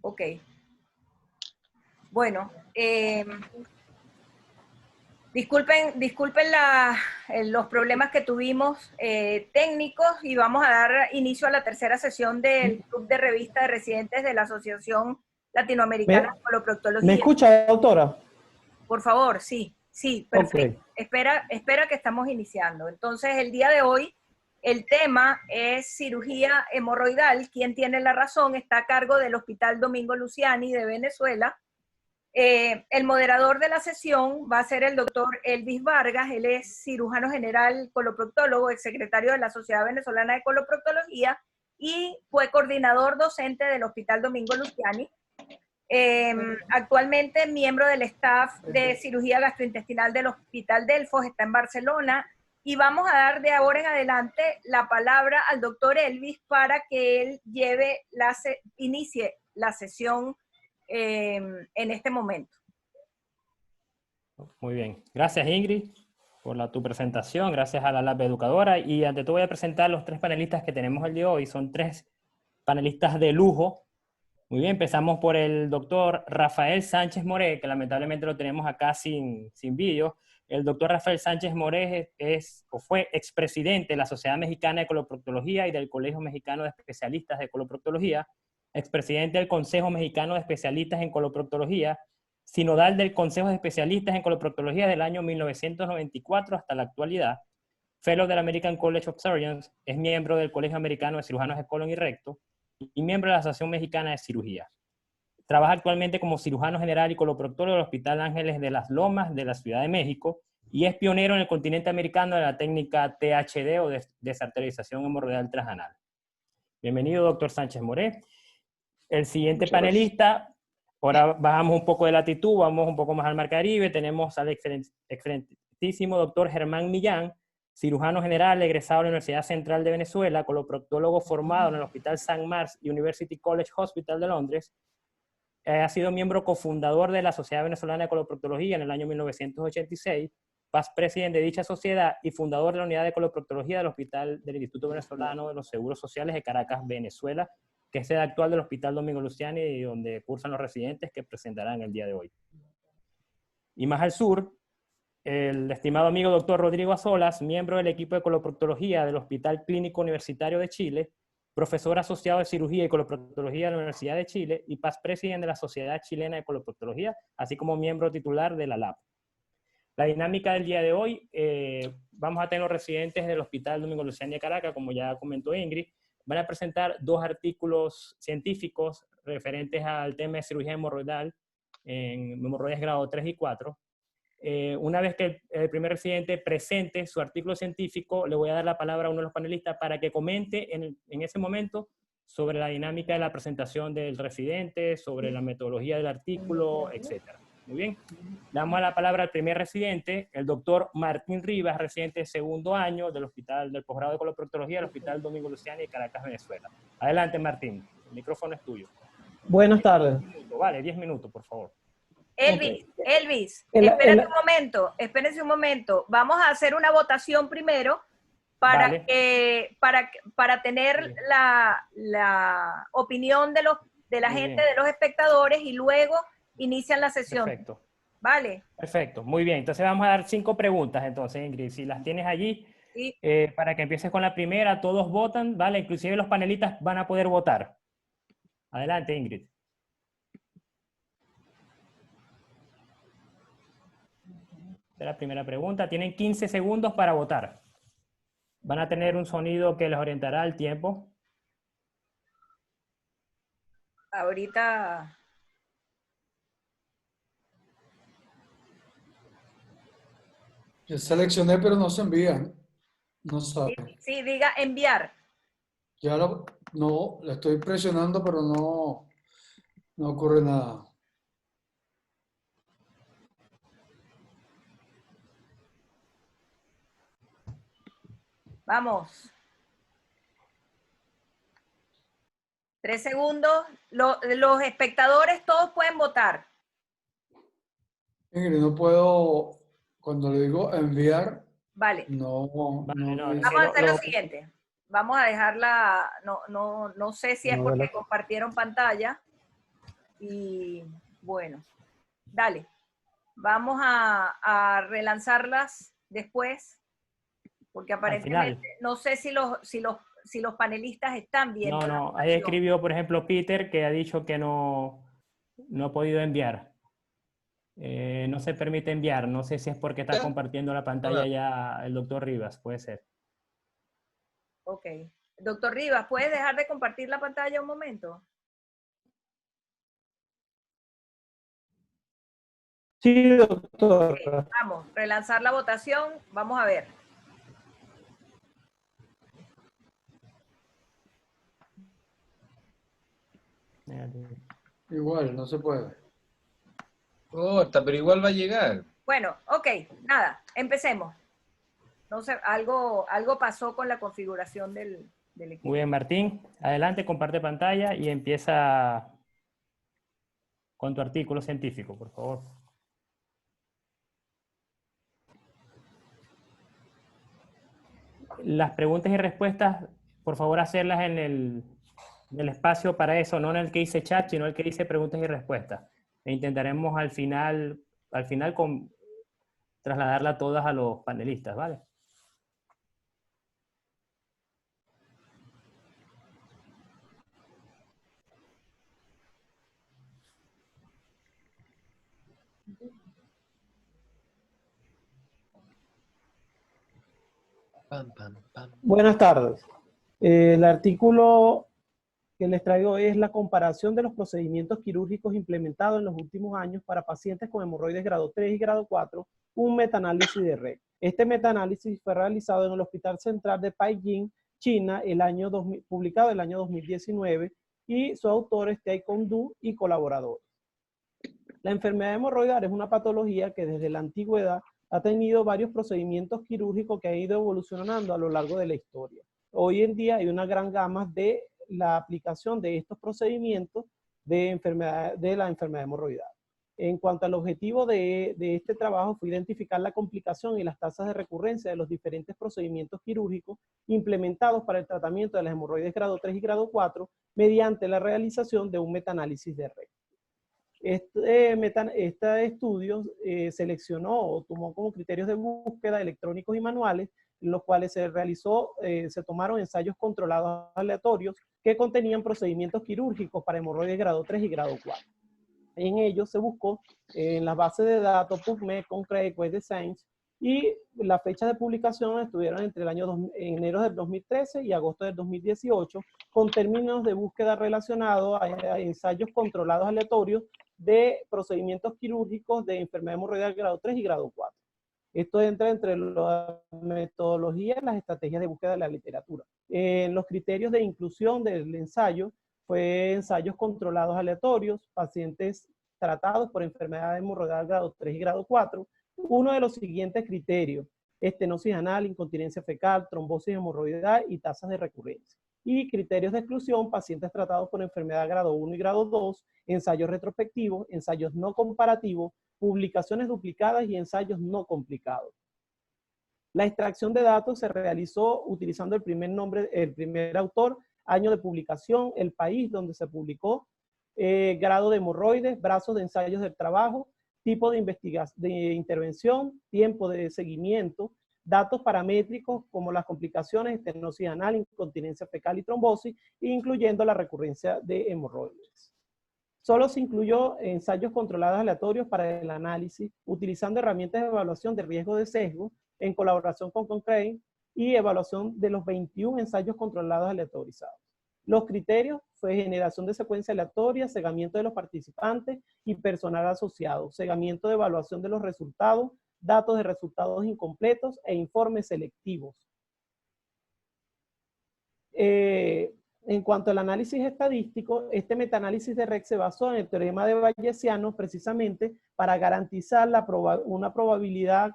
Ok. Bueno, disculpen los problemas que tuvimos técnicos y vamos a dar inicio a la tercera sesión del Club de Revista de Residentes de la Asociación Latinoamericana de ¿Me Coloproctología. escucha, doctora? Por favor, sí, perfecto. Okay. Espera que estamos iniciando. Entonces, el día de hoy, el tema es cirugía hemorroidal. ¿Quién tiene la razón? Está a cargo del Hospital Domingo Luciani de Venezuela. El moderador de la sesión va a ser el doctor Elvis Vargas. Él es cirujano general coloproctólogo, exsecretario de la Sociedad Venezolana de Coloproctología y fue coordinador docente del Hospital Domingo Luciani. Actualmente miembro del staff de cirugía gastrointestinal del Hospital Delfos, está en Barcelona, y vamos a dar de ahora en adelante la palabra al doctor Elvis para que él inicie la sesión en este momento. Muy bien. Gracias, Ingrid, por tu presentación. Gracias a la Lab Educadora. Y ante todo voy a presentar los tres panelistas que tenemos el día de hoy. Son tres panelistas de lujo. Muy bien, empezamos por el doctor Rafael Sánchez Moré, que lamentablemente lo tenemos acá sin vídeo. El doctor Rafael Sánchez Moré fue expresidente de la Sociedad Mexicana de Coloproctología y del Colegio Mexicano de Especialistas de Coloproctología, expresidente del Consejo Mexicano de Especialistas en Coloproctología, sinodal del Consejo de Especialistas en Coloproctología del año 1994 hasta la actualidad, fellow del American College of Surgeons, es miembro del Colegio Americano de Cirujanos de Colon y Recto, y miembro de la Asociación Mexicana de Cirugía. Trabaja actualmente como cirujano general y coloproctólogo del Hospital Ángeles de las Lomas de la Ciudad de México y es pionero en el continente americano de la técnica THD o desarterialización hemorroidal transanal. Bienvenido, doctor Sánchez Moré. El siguiente panelista, ahora bajamos un poco de latitud, vamos un poco más al Mar Caribe, tenemos al excelentísimo doctor Germán Millán, cirujano general egresado de la Universidad Central de Venezuela, coloproctólogo formado en el Hospital St. Mark's University College Hospital de Londres. Ha sido miembro cofundador de la Sociedad Venezolana de Coloproctología en el año 1986, past presidente de dicha sociedad y fundador de la unidad de coloproctología del Hospital del Instituto Venezolano de los Seguros Sociales de Caracas, Venezuela, que es sede actual del Hospital Domingo Luciani y donde cursan los residentes que presentarán el día de hoy. Y más al sur, el estimado amigo doctor Rodrigo Azolas, miembro del equipo de coloproctología del Hospital Clínico Universitario de Chile, profesor asociado de cirugía y coloproctología de la Universidad de Chile y past presidente de la Sociedad Chilena de Coloproctología, así como miembro titular de la LAB. La dinámica del día de hoy, vamos a tener los residentes del Hospital Domingo Luciani de Caracas, como ya comentó Ingrid, van a presentar dos artículos científicos referentes al tema de cirugía hemorroidal en hemorroides grado 3 y 4. Una vez que el primer residente presente su artículo científico, le voy a dar la palabra a uno de los panelistas para que comente en ese momento sobre la dinámica de la presentación del residente, sobre la metodología del artículo, etc. Muy bien. Damos la palabra al primer residente, el doctor Martín Rivas, residente de segundo año del posgrado de coloproctología del Hospital Domingo Luciani de Caracas, Venezuela. Adelante, Martín. El micrófono es tuyo. Buenas tardes. 10 minutos, vale, 10 minutos, por favor. Elvis, Okay. Espérense un momento. Vamos a hacer una votación primero para, vale. para tener la opinión de la Muy gente, bien. de los espectadores, y luego inician la sesión. Perfecto. ¿Vale? Perfecto, muy bien. Entonces vamos a dar 5 preguntas, entonces, Ingrid. Si las tienes allí, Sí. para que empieces con la primera, todos votan, ¿vale? Inclusive los panelistas van a poder votar. Adelante, Ingrid. Esta es la primera pregunta. Tienen 15 segundos para votar. Van a tener un sonido que les orientará al tiempo. Ahorita... Yo seleccioné, pero no se envía. No sabe. Sí, diga enviar. Ya no, la estoy presionando, pero no ocurre nada. Vamos. 3 segundos. Los espectadores todos pueden votar. Ingrid, no puedo, cuando le digo enviar, Vale. no Vamos a hacer lo siguiente. Vamos a dejarla, no sé si es porque compartieron pantalla. Y bueno, dale. Vamos a relanzarlas después, porque Al final. aparentemente no sé si los panelistas están viendo No, la no. Ahí votación. escribió, por ejemplo, Peter, que ha dicho que no ha podido enviar. No se permite enviar. No sé si es porque está compartiendo la pantalla ya el doctor Rivas. Puede ser. Ok. Doctor Rivas, ¿puedes dejar de compartir la pantalla un momento? Sí, Ok, doctora. vamos, relanzar la votación. Vamos a ver. Negativo. Igual, no se puede. Corta, pero igual va a llegar. Bueno, ok, nada, empecemos. No sé, algo pasó con la configuración del equipo. Muy bien, Martín. Adelante, comparte pantalla y empieza con tu artículo científico, por favor. Las preguntas y respuestas, por favor, hacerlas en el espacio para eso, no en el que dice chat, sino el que dice preguntas y respuestas. E intentaremos al final trasladarla todas a los panelistas, ¿vale? Pam, pam, pam. Buenas tardes. El artículo que les traigo es la comparación de los procedimientos quirúrgicos implementados en los últimos años para pacientes con hemorroides grado 3 y grado 4, un metaanálisis de REC. Este metaanálisis fue realizado en el Hospital Central de Peiying, China, publicado el año 2019, y su autor es Taekwondo Du y colaboradores. La enfermedad hemorroidal es una patología que desde la antigüedad ha tenido varios procedimientos quirúrgicos que han ido evolucionando a lo largo de la historia. Hoy en día hay una gran gama de la aplicación de estos procedimientos de la enfermedad hemorroidal. En cuanto al objetivo de este trabajo fue identificar la complicación y las tasas de recurrencia de los diferentes procedimientos quirúrgicos implementados para el tratamiento de las hemorroides grado 3 y grado 4 mediante la realización de un metaanálisis de REC. Este estudio seleccionó o tomó como criterios de búsqueda electrónicos y manuales, en los cuales se tomaron ensayos controlados aleatorios que contenían procedimientos quirúrgicos para hemorroides grado 3 y grado 4. En ellos se buscó en las bases de datos PubMed, Concrete, Web Designs, y las fechas de publicación estuvieron entre enero del 2013 y agosto del 2018, con términos de búsqueda relacionados a ensayos controlados aleatorios de procedimientos quirúrgicos de enfermedad hemorroidal grado 3 y grado 4. Esto entra entre las metodologías y las estrategias de búsqueda de la literatura. Los criterios de inclusión del ensayo fue ensayos controlados aleatorios, pacientes tratados por enfermedad hemorroidal grado 3 y grado 4, uno de los siguientes criterios: estenosis anal, incontinencia fecal, trombosis hemorroidal y tasas de recurrencia. Y criterios de exclusión: pacientes tratados por enfermedad grado 1 y grado 2, ensayos retrospectivos, ensayos no comparativos, publicaciones duplicadas y ensayos no complicados. La extracción de datos se realizó utilizando el primer autor, año de publicación, el país donde se publicó, grado de hemorroides, brazos de ensayos del trabajo, tipo de intervención, tiempo de seguimiento, datos paramétricos como las complicaciones, estenosis anal, incontinencia fecal y trombosis, incluyendo la recurrencia de hemorroides. Solo se incluyó ensayos controlados aleatorios para el análisis, utilizando herramientas de evaluación de riesgo de sesgo en colaboración con Concrete y evaluación de los 21 ensayos controlados aleatorizados. Los criterios fue generación de secuencia aleatoria, segamiento de los participantes y personal asociado, segamiento de evaluación de los resultados, datos de resultados incompletos e informes selectivos. En cuanto al análisis estadístico, este metaanálisis de REC se basó en el teorema de Bayesiano precisamente para garantizar una probabilidad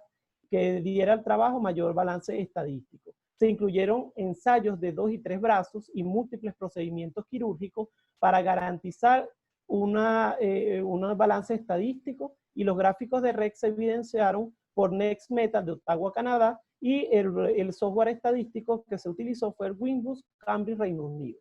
que diera al trabajo mayor balance estadístico. Se incluyeron ensayos de 2 y 3 brazos y múltiples procedimientos quirúrgicos para garantizar un balance estadístico, y los gráficos de REC se evidenciaron por NextMeta de Ottawa, Canadá, y el software estadístico que se utilizó fue el Winbus, Cambridge, Reino Unido.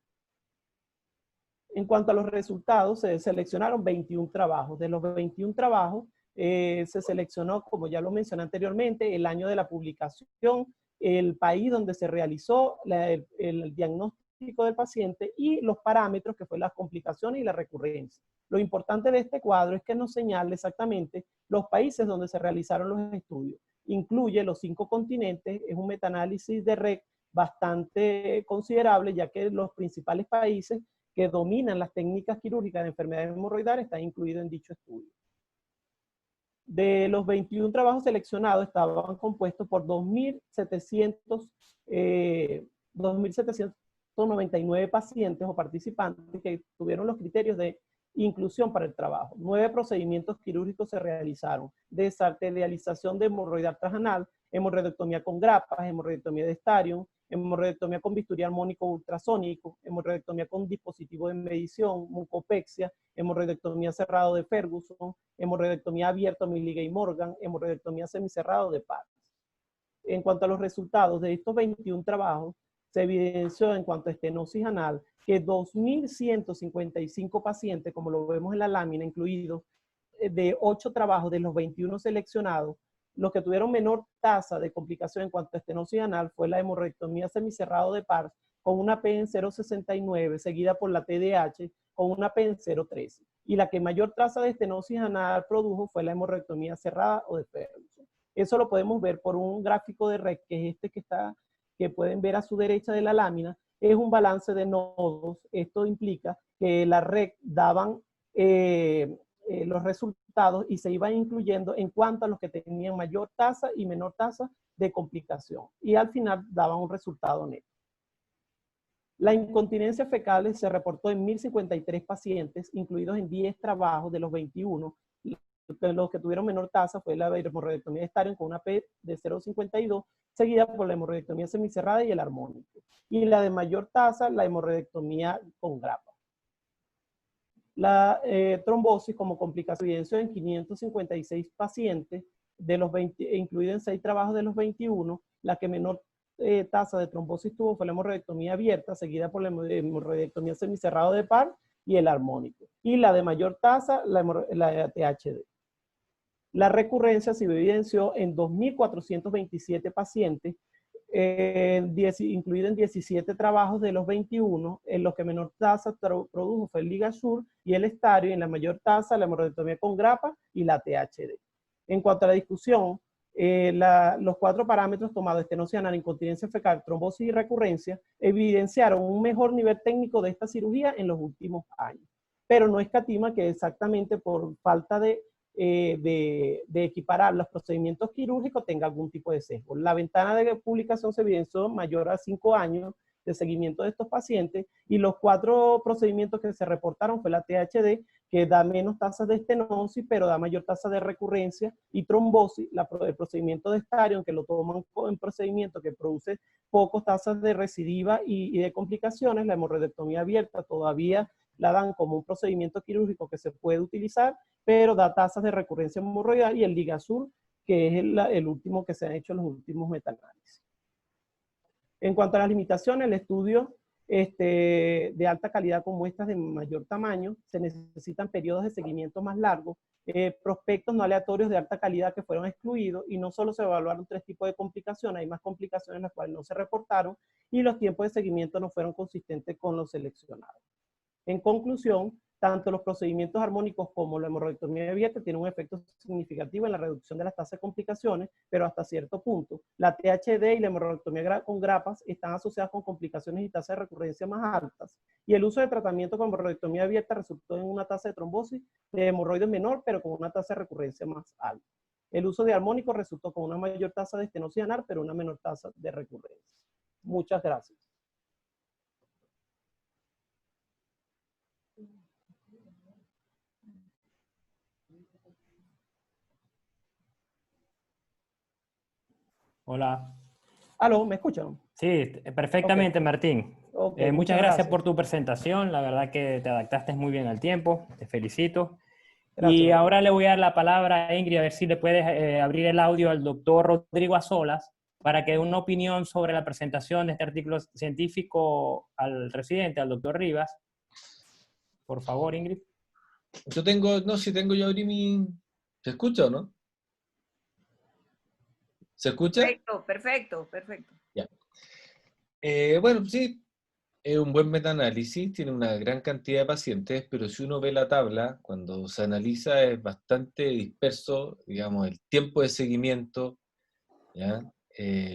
En cuanto a los resultados, se seleccionaron 21 trabajos. De los 21 trabajos, se seleccionó, como ya lo mencioné anteriormente, el año de la publicación, el país donde se realizó el diagnóstico del paciente y los parámetros, que fue las complicaciones y la recurrencia. Lo importante de este cuadro es que nos señala exactamente los países donde se realizaron los estudios. Incluye los 5 continentes, es un metaanálisis de REC bastante considerable, ya que los principales países que dominan las técnicas quirúrgicas de enfermedades hemorroidales están incluidos en dicho estudio. De los 21 trabajos seleccionados estaban compuestos por 2.799 pacientes o participantes que tuvieron los criterios de inclusión para el trabajo. 9 procedimientos quirúrgicos se realizaron: desarterialización de hemorroidal trasanal, hemorroidectomía con grapas, hemorroidectomía de Starion, hemorroidectomía con bisturí armónico ultrasónico, hemorroidectomía con dispositivo de medición, mucopexia, hemorroidectomía cerrado de Ferguson, hemorroidectomía abierta Milligay-Morgan, hemorroidectomía semicerrado de Parks. En cuanto a los resultados de estos 21 trabajos, se evidenció en cuanto a estenosis anal que 2.155 pacientes, como lo vemos en la lámina, incluidos de 8 trabajos de los 21 seleccionados, los que tuvieron menor tasa de complicación en cuanto a estenosis anal fue la hemorroidectomía semicerrado de Parks con una P en 0.69, seguida por la TDH con una P en 0.13. Y la que mayor tasa de estenosis anal produjo fue la hemorroidectomía cerrada o de Ferguson. Eso lo podemos ver por un gráfico de REC, que es este que pueden ver a su derecha de la lámina. Es un balance de nodos. Esto implica que la REC daban los resultados y se iban incluyendo en cuanto a los que tenían mayor tasa y menor tasa de complicación. Y al final daban un resultado neto. La incontinencia fecal se reportó en 1.053 pacientes, incluidos en 10 trabajos de los 21. Los que tuvieron menor tasa fue la hemorroidectomía de Starion con una P de 0.52, seguida por la hemorroidectomía semicerrada y el armónico. Y la de mayor tasa, la hemorroidectomía con grapa. La trombosis como complicación se evidenció en 556 pacientes, de los 20, incluido en 6 trabajos de los 21. La que menor tasa de trombosis tuvo fue la hemorroidectomía abierta, seguida por la hemorroidectomía semicerrado de Parks y el armónico. Y la de mayor tasa, la THD. La recurrencia se evidenció en 2.427 pacientes, incluido en 17 trabajos de los 21, en los que menor tasa produjo fue el LigaSure y el Starion, y en la mayor tasa la hemorroidectomía con grapa y la THD. En cuanto a la discusión, los 4 parámetros tomados, estenosis anal, incontinencia fecal, trombosis y recurrencia, evidenciaron un mejor nivel técnico de esta cirugía en los últimos años. Pero no escatima que exactamente por falta de equiparar los procedimientos quirúrgicos tenga algún tipo de sesgo. La ventana de publicación se evidenció mayor a 5 años de seguimiento de estos pacientes, y los 4 procedimientos que se reportaron fue la THD, que da menos tasas de estenosis, pero da mayor tasa de recurrencia y trombosis, el procedimiento de Starion, que lo toman en procedimiento que produce pocas tasas de recidiva y de complicaciones. La hemorroidectomía abierta todavía la dan como un procedimiento quirúrgico que se puede utilizar, pero da tasas de recurrencia hemorroidal, y el LigaSure, que es el último que se ha hecho en los últimos metaanálisis. En cuanto a las limitaciones, el estudio de alta calidad con muestras de mayor tamaño, se necesitan periodos de seguimiento más largos, prospectos no aleatorios de alta calidad que fueron excluidos, y no solo se evaluaron 3 tipos de complicaciones, hay más complicaciones las cuales no se reportaron, y los tiempos de seguimiento no fueron consistentes con los seleccionados. En conclusión, tanto los procedimientos armónicos como la hemorroidectomía abierta tienen un efecto significativo en la reducción de las tasas de complicaciones, pero hasta cierto punto. La THD y la hemorroidectomía con grapas están asociadas con complicaciones y tasas de recurrencia más altas, y el uso de tratamiento con hemorroidectomía abierta resultó en una tasa de trombosis de hemorroides menor, pero con una tasa de recurrencia más alta. El uso de armónicos resultó con una mayor tasa de estenosis anal, pero una menor tasa de recurrencia. Muchas gracias. Hola. ¿Aló? ¿Me escuchan? Sí, perfectamente, Okay. Martín. Okay, muchas gracias por tu presentación. La verdad que te adaptaste muy bien al tiempo. Te felicito. Gracias, Y ahora doctor. le voy a dar la palabra a Ingrid, a ver si le puedes abrir el audio al doctor Rodrigo Azolas para que dé una opinión sobre la presentación de este artículo científico al residente, al doctor Rivas. Por favor, Ingrid. Yo tengo, no, si tengo, yo abrí mi... ¿Se escucha o no? ¿Se escucha? Perfecto, perfecto, perfecto. Ya. Bueno, sí, es un buen metaanálisis, tiene una gran cantidad de pacientes, pero si uno ve la tabla, cuando se analiza es bastante disperso, digamos, el tiempo de seguimiento, ¿ya?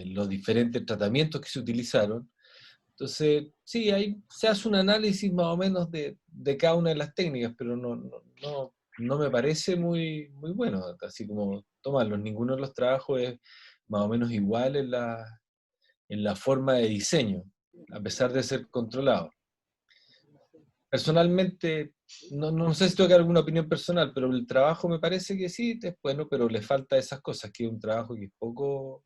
Los diferentes tratamientos que se utilizaron. Entonces, sí, ahí se hace un análisis más o menos de cada una de las técnicas, pero no me parece muy bueno, así como tomarlos. Ninguno de los trabajos es más o menos igual en la forma de diseño, a pesar de ser controlado. Personalmente, no sé si tengo que dar alguna opinión personal, pero el trabajo me parece que sí, es bueno, pero le falta esas cosas, que es un trabajo que es poco...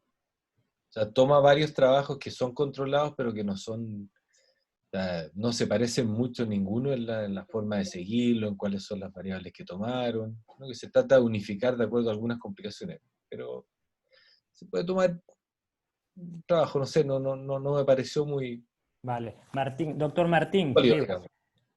O sea, toma varios trabajos que son controlados, pero que no son... O sea, no se parecen mucho ninguno en la forma de seguirlo, en cuáles son las variables que tomaron, ¿no? Que se trata de unificar de acuerdo a algunas complicaciones. Pero se puede tomar un trabajo, no sé, no me pareció muy Vale. Martín, doctor Martín, sólido, Rivas, digamos.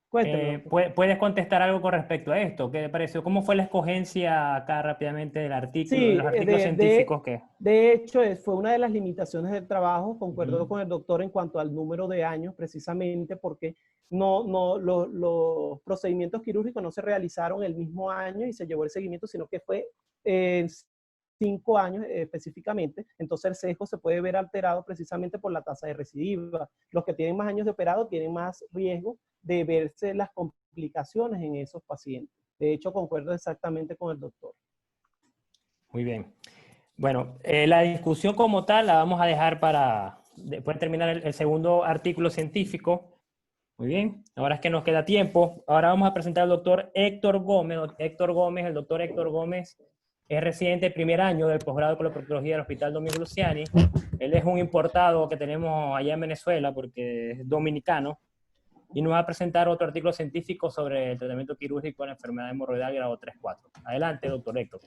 Cuénteme, doctor. ¿puedes contestar algo con respecto a esto? ¿Qué te pareció? ¿Cómo fue la escogencia acá rápidamente del artículo, de Sí, los artículos científicos que... de hecho, fue una de las limitaciones del trabajo, concuerdo Ujú. con el doctor en cuanto al número de años, precisamente porque los procedimientos quirúrgicos no se realizaron el mismo año y se llevó el seguimiento, sino que fue en 5 años específicamente. Entonces el sesgo se puede ver alterado precisamente por la tasa de recidiva. Los que tienen más años de operado tienen más riesgo de verse las complicaciones en esos pacientes. De hecho, concuerdo exactamente con el doctor. Muy bien. Bueno, la discusión como tal la vamos a dejar para después de terminar el segundo artículo científico. Muy bien, ahora es que nos queda tiempo. Ahora vamos a presentar al doctor Héctor Gómez. El doctor Héctor Gómez es residente de primer año del posgrado de coloproctología del Hospital Domingo Luciani. Él es un importado que tenemos allá en Venezuela porque es dominicano y nos va a presentar otro artículo científico sobre el tratamiento quirúrgico de la enfermedad hemorroidal grado 3-4. Adelante, doctor Héctor.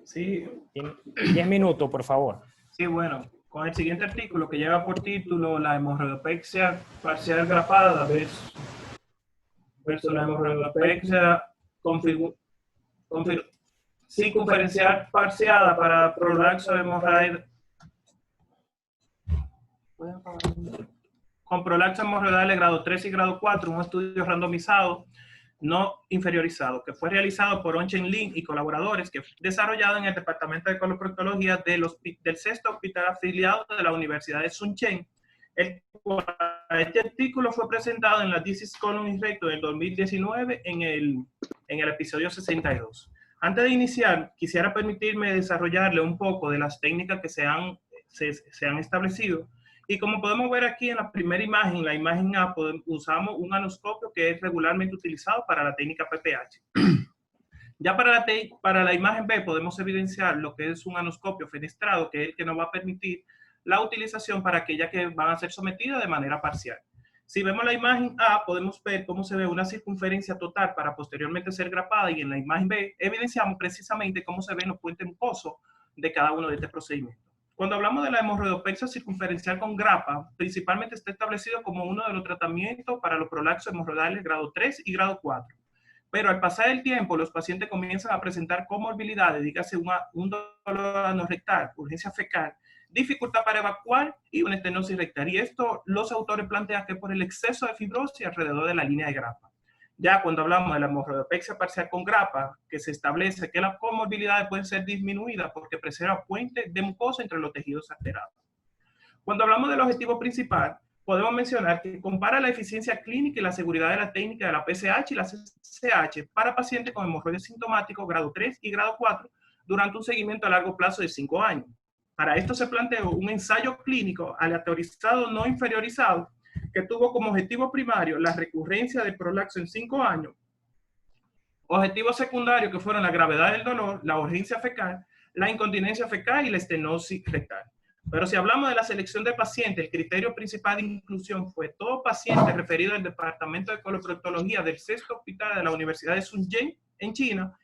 Sí, 10 minutos, por favor. sí, bueno, con el siguiente artículo que lleva por título la hemorroidopexia parcial grapada versus la hemorroidopexia circunferencial parciada para prolapso hemorroidal con prolapso hemorroidal de grado 3 y grado 4, un estudio randomizado no inferiorizado, que fue realizado por Onchen Lin y colaboradores, que fue desarrollado en el Departamento de Coloproctología del sexto hospital afiliado de la Universidad de Sun Chen. Este artículo fue presentado en la Disease Colon Recto del 2019 en el episodio 62. Antes de iniciar, quisiera permitirme desarrollarle un poco de las técnicas que se han establecido. Y como podemos ver aquí en la primera imagen, la imagen A, usamos un anoscopio que es regularmente utilizado para la técnica PPH. Ya para la imagen B podemos evidenciar lo que es un anoscopio fenestrado, que es el que nos va a permitir la utilización para aquellas que van a ser sometidas de manera parcial. Si vemos la imagen A, podemos ver cómo se ve una circunferencia total para posteriormente ser grapada, y en la imagen B evidenciamos precisamente cómo se ven los puentes mucosos de cada uno de estos procedimientos. Cuando hablamos de la hemorroidopexia circunferencial con grapa, principalmente está establecido como uno de los tratamientos para los prolapsos hemorroidales grado 3 y grado 4. Pero al pasar el tiempo, los pacientes comienzan a presentar comorbilidades, dígase un dolor anorrectal, urgencia fecal, dificultad para evacuar y una estenosis rectal. Y esto los autores plantean que es por el exceso de fibrosis alrededor de la línea de grapa. Ya cuando hablamos de la hemorroidopexia parcial con grapa, que se establece que las comorbilidades pueden ser disminuidas porque preserva puentes de mucosa entre los tejidos alterados. Cuando hablamos del objetivo principal, podemos mencionar que compara la eficiencia clínica y la seguridad de la técnica de la PCH y la CCH para pacientes con hemorroides sintomáticos grado 3 y grado 4 durante un seguimiento a largo plazo de 5 años. Para esto se planteó un ensayo clínico aleatorizado no inferiorizado que tuvo como objetivo primario la recurrencia de prolapso en 5 años, objetivos secundarios que fueron la gravedad del dolor, la urgencia fecal, la incontinencia fecal y la estenosis rectal. Pero si hablamos de la selección de pacientes, el criterio principal de inclusión fue todo paciente referido al Departamento de Coloproctología del sexto hospital de la Universidad de Sun Chen en China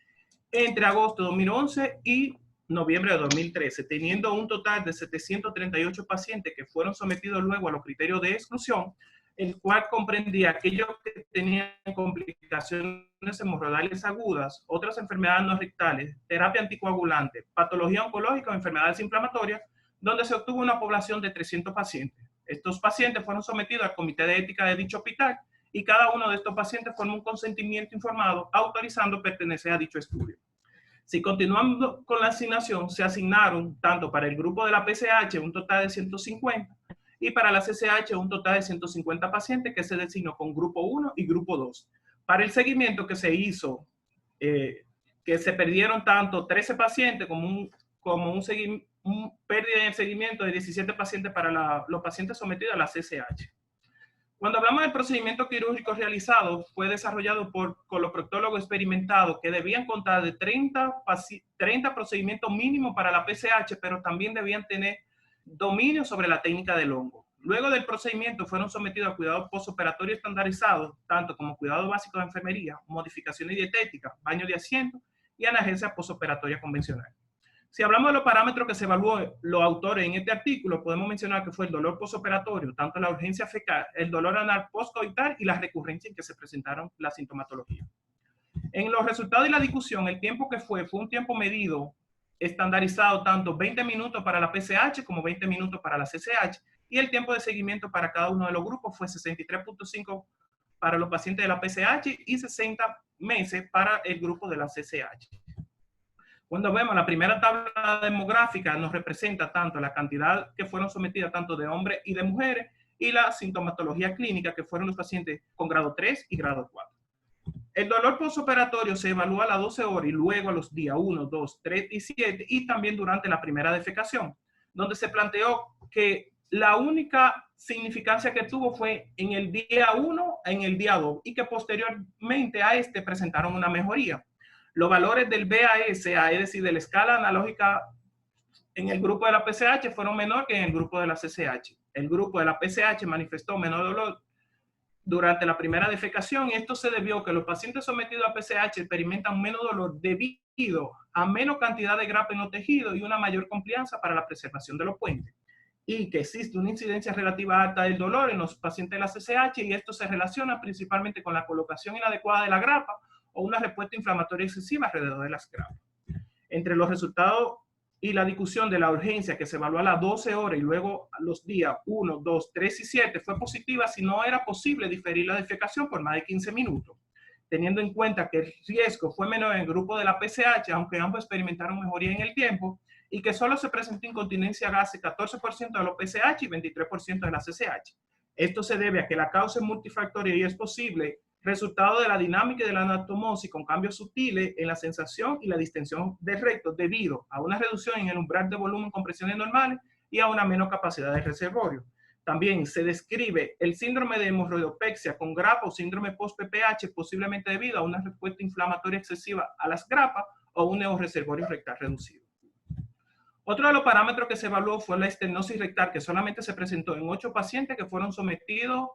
entre agosto de 2011 y noviembre de 2013, teniendo un total de 738 pacientes que fueron sometidos luego a los criterios de exclusión, el cual comprendía aquellos que tenían complicaciones hemorroidales agudas, otras enfermedades no rectales, terapia anticoagulante, patología oncológica o enfermedades inflamatorias, donde se obtuvo una población de 300 pacientes. Estos pacientes fueron sometidos al comité de ética de dicho hospital y cada uno de estos pacientes formó un consentimiento informado autorizando pertenecer a dicho estudio. Si continuamos con la asignación, se asignaron tanto para el grupo de la PCH un total de 150 y para la CCH un total de 150 pacientes que se designó con grupo 1 y grupo 2. Para el seguimiento que se hizo, que se perdieron tanto 13 pacientes como un pérdida en el seguimiento de 17 pacientes para los pacientes sometidos a la CCH. Cuando hablamos del procedimiento quirúrgico realizado, fue desarrollado por coloproctólogos experimentados que debían contar de 30 procedimientos mínimos para la PCH, pero también debían tener dominio sobre la técnica del hongo. Luego del procedimiento fueron sometidos a cuidados postoperatorio estandarizados, tanto como cuidado básico de enfermería, modificaciones dietéticas, baño de asiento y analgesia postoperatoria convencional. Si hablamos de los parámetros que se evaluó los autores en este artículo, podemos mencionar que fue el dolor postoperatorio, tanto la urgencia fecal, el dolor anal postcoital y la recurrencia en que se presentaron la sintomatología. En los resultados de la discusión, el tiempo que fue un tiempo medido, estandarizado, tanto 20 minutos para la PCH como 20 minutos para la CCH, y el tiempo de seguimiento para cada uno de los grupos fue 63.5 para los pacientes de la PCH y 60 meses para el grupo de la CCH. Cuando vemos la primera tabla demográfica, nos representa tanto la cantidad que fueron sometidas tanto de hombres y de mujeres y la sintomatología clínica que fueron los pacientes con grado 3 y grado 4. El dolor postoperatorio se evalúa a las 12 horas y luego a los días 1, 2, 3 y 7 y también durante la primera defecación, donde se planteó que la única significancia que tuvo fue en el día 1, en el día 2 y que posteriormente a este presentaron una mejoría. Los valores del BAS, es decir, de la escala analógica en el grupo de la PCH fueron menor que en el grupo de la CCH. El grupo de la PCH manifestó menor dolor durante la primera defecación y esto se debió a que los pacientes sometidos a PCH experimentan menos dolor debido a menos cantidad de grapa en los tejidos y una mayor complianza para la preservación de los puentes. Y que existe una incidencia relativa alta del dolor en los pacientes de la CCH y esto se relaciona principalmente con la colocación inadecuada de la grapa o una respuesta inflamatoria excesiva alrededor de las grapas. Entre los resultados y la discusión de la urgencia que se evaluó a las 12 horas y luego a los días 1, 2, 3 y 7 fue positiva si no era posible diferir la defecación por más de 15 minutos, teniendo en cuenta que el riesgo fue menor en el grupo de la PCH, aunque ambos experimentaron mejoría en el tiempo, y que solo se presentó incontinencia gástrica 14% de los PCH y 23% de la CCH. Esto se debe a que la causa es multifactorial y es posible resultado de la dinámica de la anastomosis con cambios sutiles en la sensación y la distensión del recto debido a una reducción en el umbral de volumen con presiones normales y a una menor capacidad de reservorio. También se describe el síndrome de hemorroidopexia con grapa o síndrome post-PPH posiblemente debido a una respuesta inflamatoria excesiva a las grapas o un neorreservorio rectal reducido. Otro de los parámetros que se evaluó fue la estenosis rectal, que solamente se presentó en 8 pacientes que fueron sometidos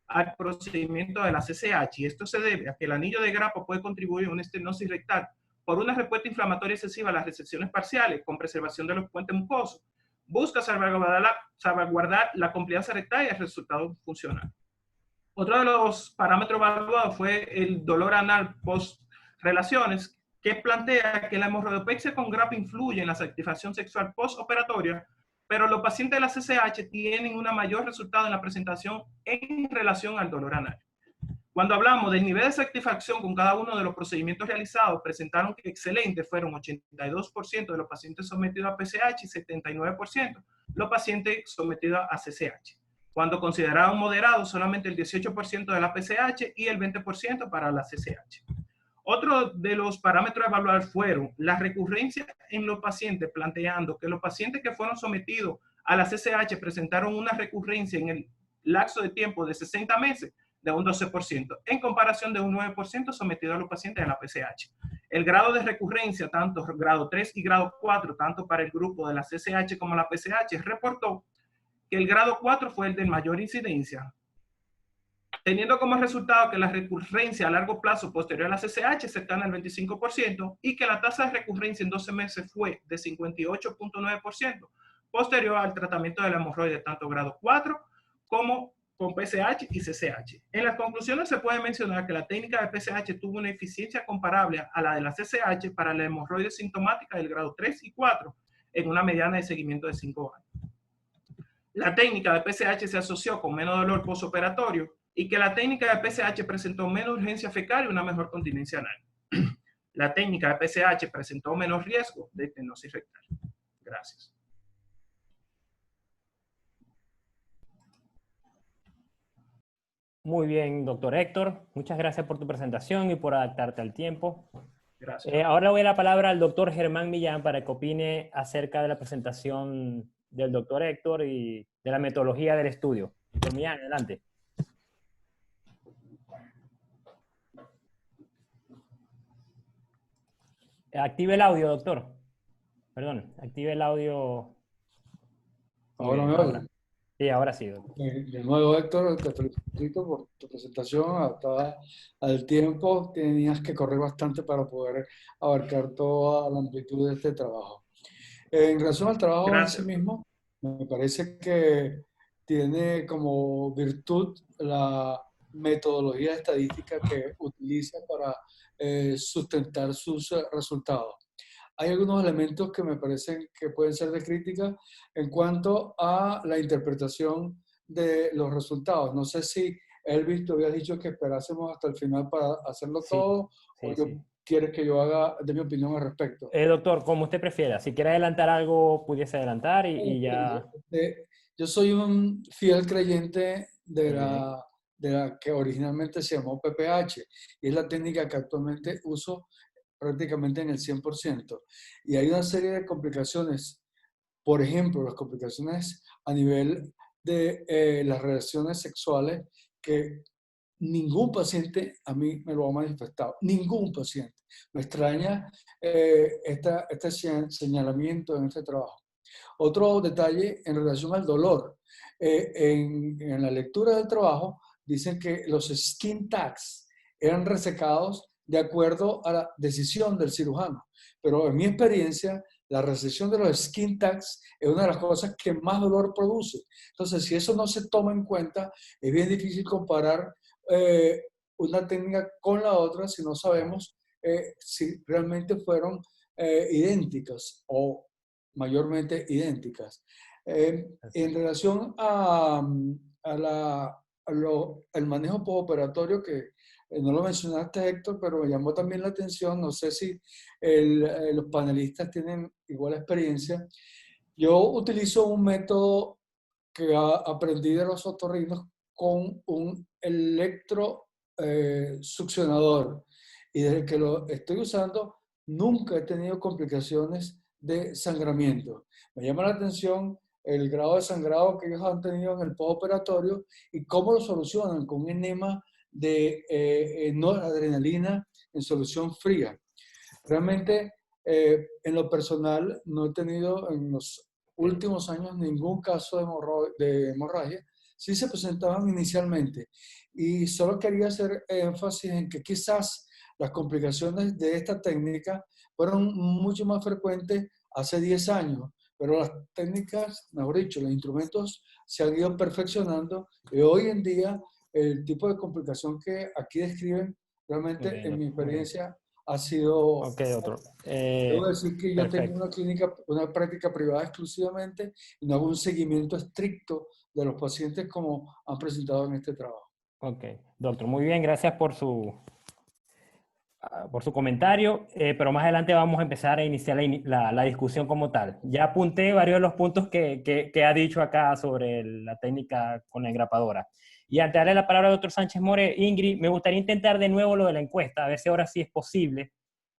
al procedimiento de la CCH, y esto se debe a que el anillo de grapa puede contribuir a una estenosis rectal por una respuesta inflamatoria excesiva a las resecciones parciales con preservación de los puentes mucosos. Busca salvaguardar la complianza rectal y el resultado funcional. Otro de los parámetros evaluados fue el dolor anal post-relaciones, que plantea que la hemorroidopexia con grapa influye en la satisfacción sexual postoperatoria, pero los pacientes de la CCH tienen un mayor resultado en la presentación en relación al dolor anal. Cuando hablamos del nivel de satisfacción con cada uno de los procedimientos realizados, presentaron que excelentes fueron 82% de los pacientes sometidos a PCH y 79% los pacientes sometidos a CCH. Cuando consideraron moderados, solamente el 18% de la PCH y el 20% para la CCH. Otro de los parámetros a evaluar fueron la recurrencia en los pacientes, planteando que los pacientes que fueron sometidos a la CCH presentaron una recurrencia en el lapso de tiempo de 60 meses de un 12%, en comparación de un 9% sometido a los pacientes de la PCH. El grado de recurrencia, tanto grado 3 y grado 4, tanto para el grupo de la CCH como la PCH, reportó que el grado 4 fue el de mayor incidencia, teniendo como resultado que la recurrencia a largo plazo posterior a la CCH cercana al 25% y que la tasa de recurrencia en 12 meses fue de 58.9% posterior al tratamiento de la hemorroide tanto grado 4 como con PCH y CCH. En las conclusiones se puede mencionar que la técnica de PCH tuvo una eficiencia comparable a la de la CCH para la hemorroides sintomática del grado 3 y 4 en una mediana de seguimiento de 5 años. La técnica de PCH se asoció con menos dolor postoperatorio y que la técnica de PCH presentó menos urgencia fecal y una mejor continencia anal. La técnica de PCH presentó menos riesgo de estenosis rectal. Gracias. Muy bien, doctor Héctor. Muchas gracias por tu presentación y por adaptarte al tiempo. Gracias. Ahora le doy la palabra al doctor Germán Millán para que opine acerca de la presentación del doctor Héctor y de la metodología del estudio. Doctor Millán, adelante. Active el audio, doctor. Perdón, active el audio. Ahora me oye. Sí, ahora sí, doctor. De nuevo, Héctor, te felicito por tu presentación adaptada al tiempo. Tenías que correr bastante para poder abarcar toda la amplitud de este trabajo. En relación al trabajo Gracias. en sí mismo, me parece que tiene como virtud la metodología estadística que utiliza para sustentar sus resultados. Hay algunos elementos que me parecen que pueden ser de crítica en cuanto a la interpretación de los resultados. No sé si, Elvis, tú habías dicho que esperásemos hasta el final para hacerlo todo, o quieres que yo haga de mi opinión al respecto. Doctor, como usted prefiera. Si quiere adelantar algo, pudiese adelantar y ya... Yo soy un fiel creyente de la que originalmente se llamó PPH, y es la técnica que actualmente uso prácticamente en el 100%. Y hay una serie de complicaciones, por ejemplo, las complicaciones a nivel de las relaciones sexuales que ningún paciente a mí me lo ha manifestado, ningún paciente. Me extraña este señalamiento en este trabajo. Otro detalle en relación al dolor. En la lectura del trabajo dicen que los skin tags eran resecados de acuerdo a la decisión del cirujano. Pero en mi experiencia, la resección de los skin tags es una de las cosas que más dolor produce. Entonces, si eso no se toma en cuenta, es bien difícil comparar una técnica con la otra si no sabemos si realmente fueron idénticas o mayormente idénticas. En relación al manejo postoperatorio, que no lo mencionaste, Héctor, pero me llamó también la atención, no sé si los panelistas tienen igual experiencia. Yo utilizo un método que aprendí de los otorrinos con un electrosuccionador, y desde que lo estoy usando nunca he tenido complicaciones de sangramiento. Me llama la atención el grado de sangrado que ellos han tenido en el postoperatorio y cómo lo solucionan con un enema de noradrenalina en solución fría. Realmente, en lo personal, no he tenido en los últimos años ningún caso de hemorragia. Sí se presentaban inicialmente, y solo quería hacer énfasis en que quizás las complicaciones de esta técnica fueron mucho más frecuentes hace 10 años, pero las técnicas, mejor dicho, los instrumentos se han ido perfeccionando, y hoy en día el tipo de complicación que aquí describen realmente, en mi experiencia, ha sido... Ok, doctor. Debo decir que yo Perfecto. tengo una clínica, una práctica privada exclusivamente, y no hago un seguimiento estricto de los pacientes como han presentado en este trabajo. Ok, doctor, muy bien, gracias por su comentario, pero más adelante vamos a empezar a iniciar la discusión como tal. Ya apunté varios de los puntos que ha dicho acá sobre la técnica con la engrapadora. Y antes de darle la palabra al doctor Sánchez More, Ingrid, me gustaría intentar de nuevo lo de la encuesta, a ver si ahora sí es posible,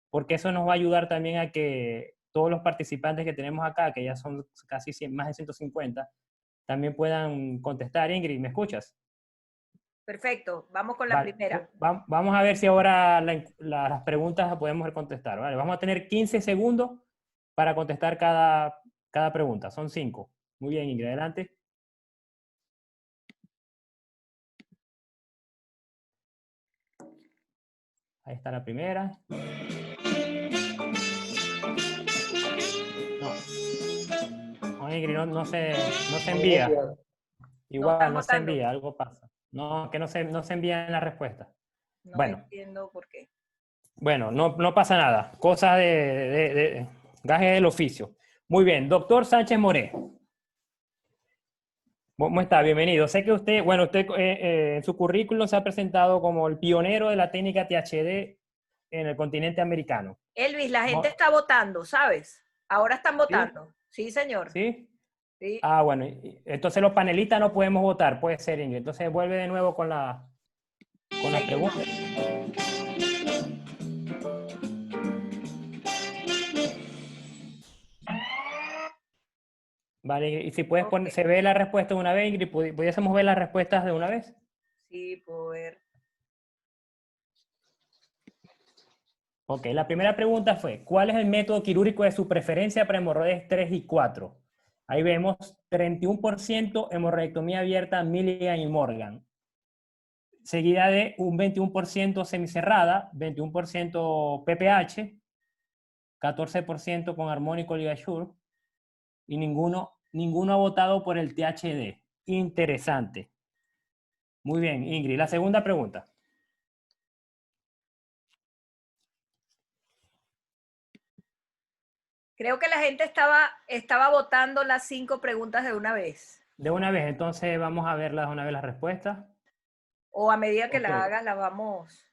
porque eso nos va a ayudar también a que todos los participantes que tenemos acá, que ya son casi más de 150, también puedan contestar. Ingrid, ¿me escuchas? Perfecto, vamos con la primera. Vamos a ver si ahora las preguntas las podemos contestar. ¿Vale? Vamos a tener 15 segundos para contestar cada pregunta. Son 5. Muy bien, Ingrid, adelante. Ahí está la primera. No, Ingrid, no se envía. Igual están no se votando. envía, algo pasa. No, que no se envían las respuestas. No Bueno. entiendo por qué. Bueno, no pasa nada. Cosas de gaje del oficio. Muy bien, doctor Sánchez Moré. ¿Cómo está? Bienvenido. Sé que usted, bueno, usted en su currículum se ha presentado como el pionero de la técnica THD en el continente americano. Elvis, la gente No. está votando, ¿sabes? Ahora están votando. Sí, señor. ¿Sí? Sí. Ah, bueno. Entonces los panelistas no podemos votar. Puede ser, Ingrid. Entonces vuelve de nuevo con las preguntas. Vale, y si puedes poner, ¿se ve la respuesta de una vez, Ingrid? ¿Pudiésemos ver las respuestas de una vez? Sí, puedo ver. Ok, la primera pregunta fue, ¿cuál es el método quirúrgico de su preferencia para hemorroides 3 y 4? Ahí vemos 31% hemorroidectomía abierta Milligan y Morgan, seguida de un 21% semicerrada, 21% PPH, 14% con armónico LigaSure, y ninguno ha votado por el THD. Interesante. Muy bien, Ingrid. La segunda pregunta. Creo que la gente estaba votando las 5 preguntas de una vez. De una vez, entonces vamos a verlas de una vez las respuestas. O a medida que Ok. la hagas, la vamos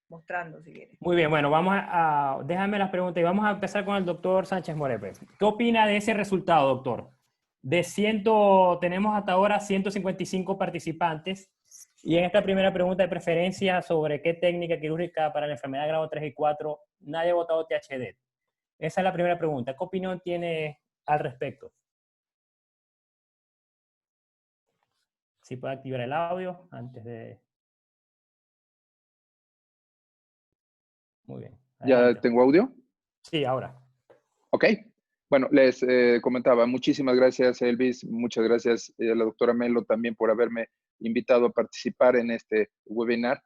mostrando, si quieres. Muy bien, bueno, déjame las preguntas y vamos a empezar con el doctor Sánchez Morepe. ¿Qué opina de ese resultado, doctor? Tenemos hasta ahora 155 participantes y en esta primera pregunta de preferencia sobre qué técnica quirúrgica para la enfermedad de grado 3 y 4, nadie ha votado THD. Esa es la primera pregunta. ¿Qué opinión tiene al respecto? Si puede activar el audio antes de... Muy bien. Adelante. ¿Ya tengo audio? Sí, ahora. Ok. Bueno, les comentaba, muchísimas gracias, Elvis, muchas gracias a la doctora Melo también por haberme invitado a participar en este webinar.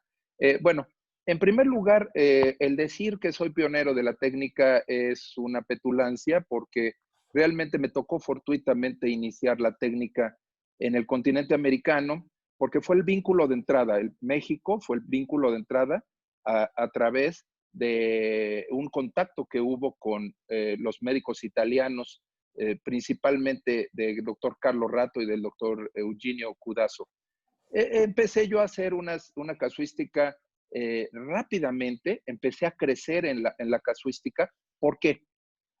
Bueno, en primer lugar, el decir que soy pionero de la técnica es una petulancia porque realmente me tocó fortuitamente iniciar la técnica en el continente americano porque fue el vínculo de entrada. México fue el vínculo de entrada a través de un contacto que hubo con los médicos italianos, principalmente del doctor Carlo Ratto y del doctor Eugenio Cudaso. Empecé yo a hacer una casuística rápidamente, empecé a crecer en la casuística. ¿Por qué?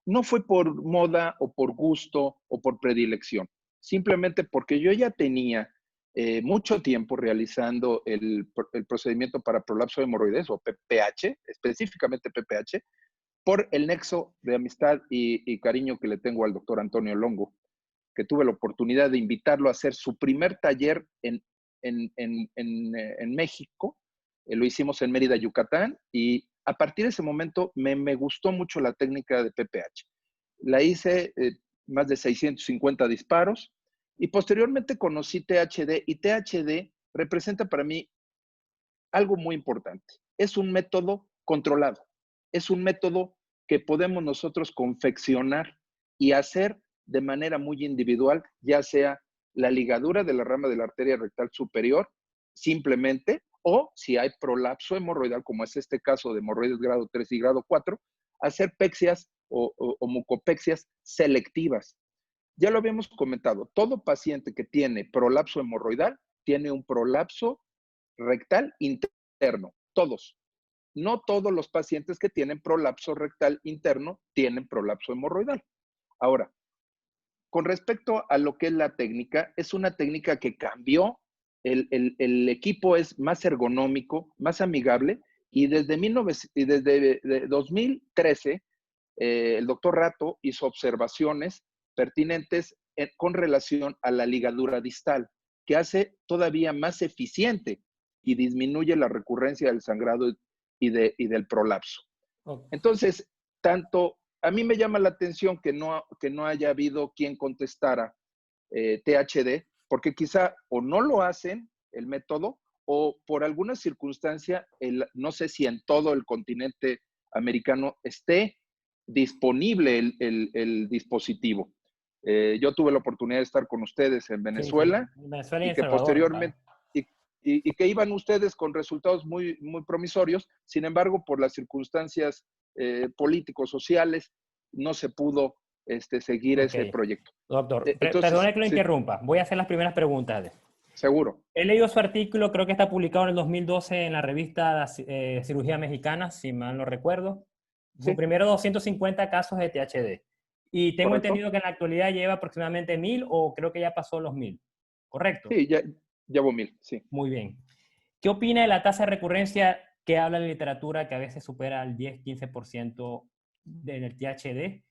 No fue por moda o por gusto o por predilección, simplemente porque yo ya tenía mucho tiempo realizando el procedimiento para prolapso de hemorroides o PPH, específicamente PPH, por el nexo de amistad y cariño que le tengo al doctor Antonio Longo, que tuve la oportunidad de invitarlo a hacer su primer taller en México. Lo hicimos en Mérida, Yucatán, y a partir de ese momento me gustó mucho la técnica de PPH. La hice más de 650 disparos y posteriormente conocí THD, y THD representa para mí algo muy importante. Es un método controlado, es un método que podemos nosotros confeccionar y hacer de manera muy individual, ya sea la ligadura de la rama de la arteria rectal superior, simplemente, o si hay prolapso hemorroidal, como es este caso de hemorroides grado 3 y grado 4, hacer pexias o mucopexias selectivas. Ya lo habíamos comentado, todo paciente que tiene prolapso hemorroidal tiene un prolapso rectal interno, todos. No todos los pacientes que tienen prolapso rectal interno tienen prolapso hemorroidal. Ahora, con respecto a lo que es la técnica, es una técnica que cambió, el equipo es más ergonómico, más amigable, y desde 2013 el doctor Ratto hizo observaciones pertinentes con relación a la ligadura distal, que hace todavía más eficiente y disminuye la recurrencia del sangrado y del prolapso. Okay. Entonces, tanto a mí me llama la atención que no haya habido quien contestara THD, porque quizá o no lo hacen el método o por alguna circunstancia, no sé si en todo el continente americano esté disponible el dispositivo. Yo tuve la oportunidad de estar con ustedes en Venezuela, sí. Venezuela y y El que Salvador, posteriormente, claro. y que iban ustedes con resultados muy, muy promisorios. Sin embargo, por las circunstancias políticos, sociales, no se pudo seguir Ok. ese proyecto. Doctor, Entonces, perdone que lo sí, interrumpa. Voy a hacer las primeras preguntas. seguro. He leído su artículo, creo que está publicado en el 2012 en la revista Cirugía Mexicana, si mal no recuerdo. Sus Sí, primeros 250 casos de THD. Y tengo correcto. entendido que en la actualidad lleva aproximadamente 1000 o creo que ya pasó los 1000. ¿Correcto? Sí, ya llevo 1000, sí. Muy bien. ¿Qué opina de la tasa de recurrencia que habla la literatura que a veces supera el 10-15% del THD?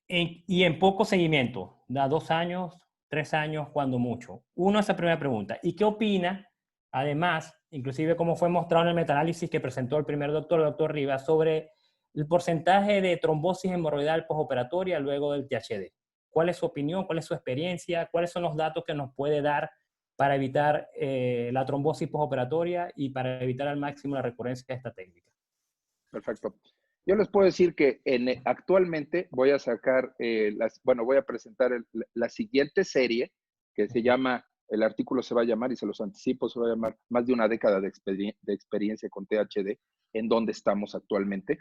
Y en poco seguimiento, da 2 años, 3 años, cuando mucho. Uno, esa primera pregunta. ¿Y qué opina, además, inclusive como fue mostrado en el metaanálisis que presentó el primer doctor, el doctor Rivas, sobre el porcentaje de trombosis hemorroidal postoperatoria luego del THD? ¿Cuál es su opinión? ¿Cuál es su experiencia? ¿Cuáles son los datos que nos puede dar para evitar la trombosis postoperatoria y para evitar al máximo la recurrencia de esta técnica? Perfecto. Yo les puedo decir que actualmente voy a sacar, voy a presentar la siguiente serie que se llama, el artículo se va a llamar, y se los anticipo, se va a llamar Más de una década de experiencia con THD, en donde estamos actualmente.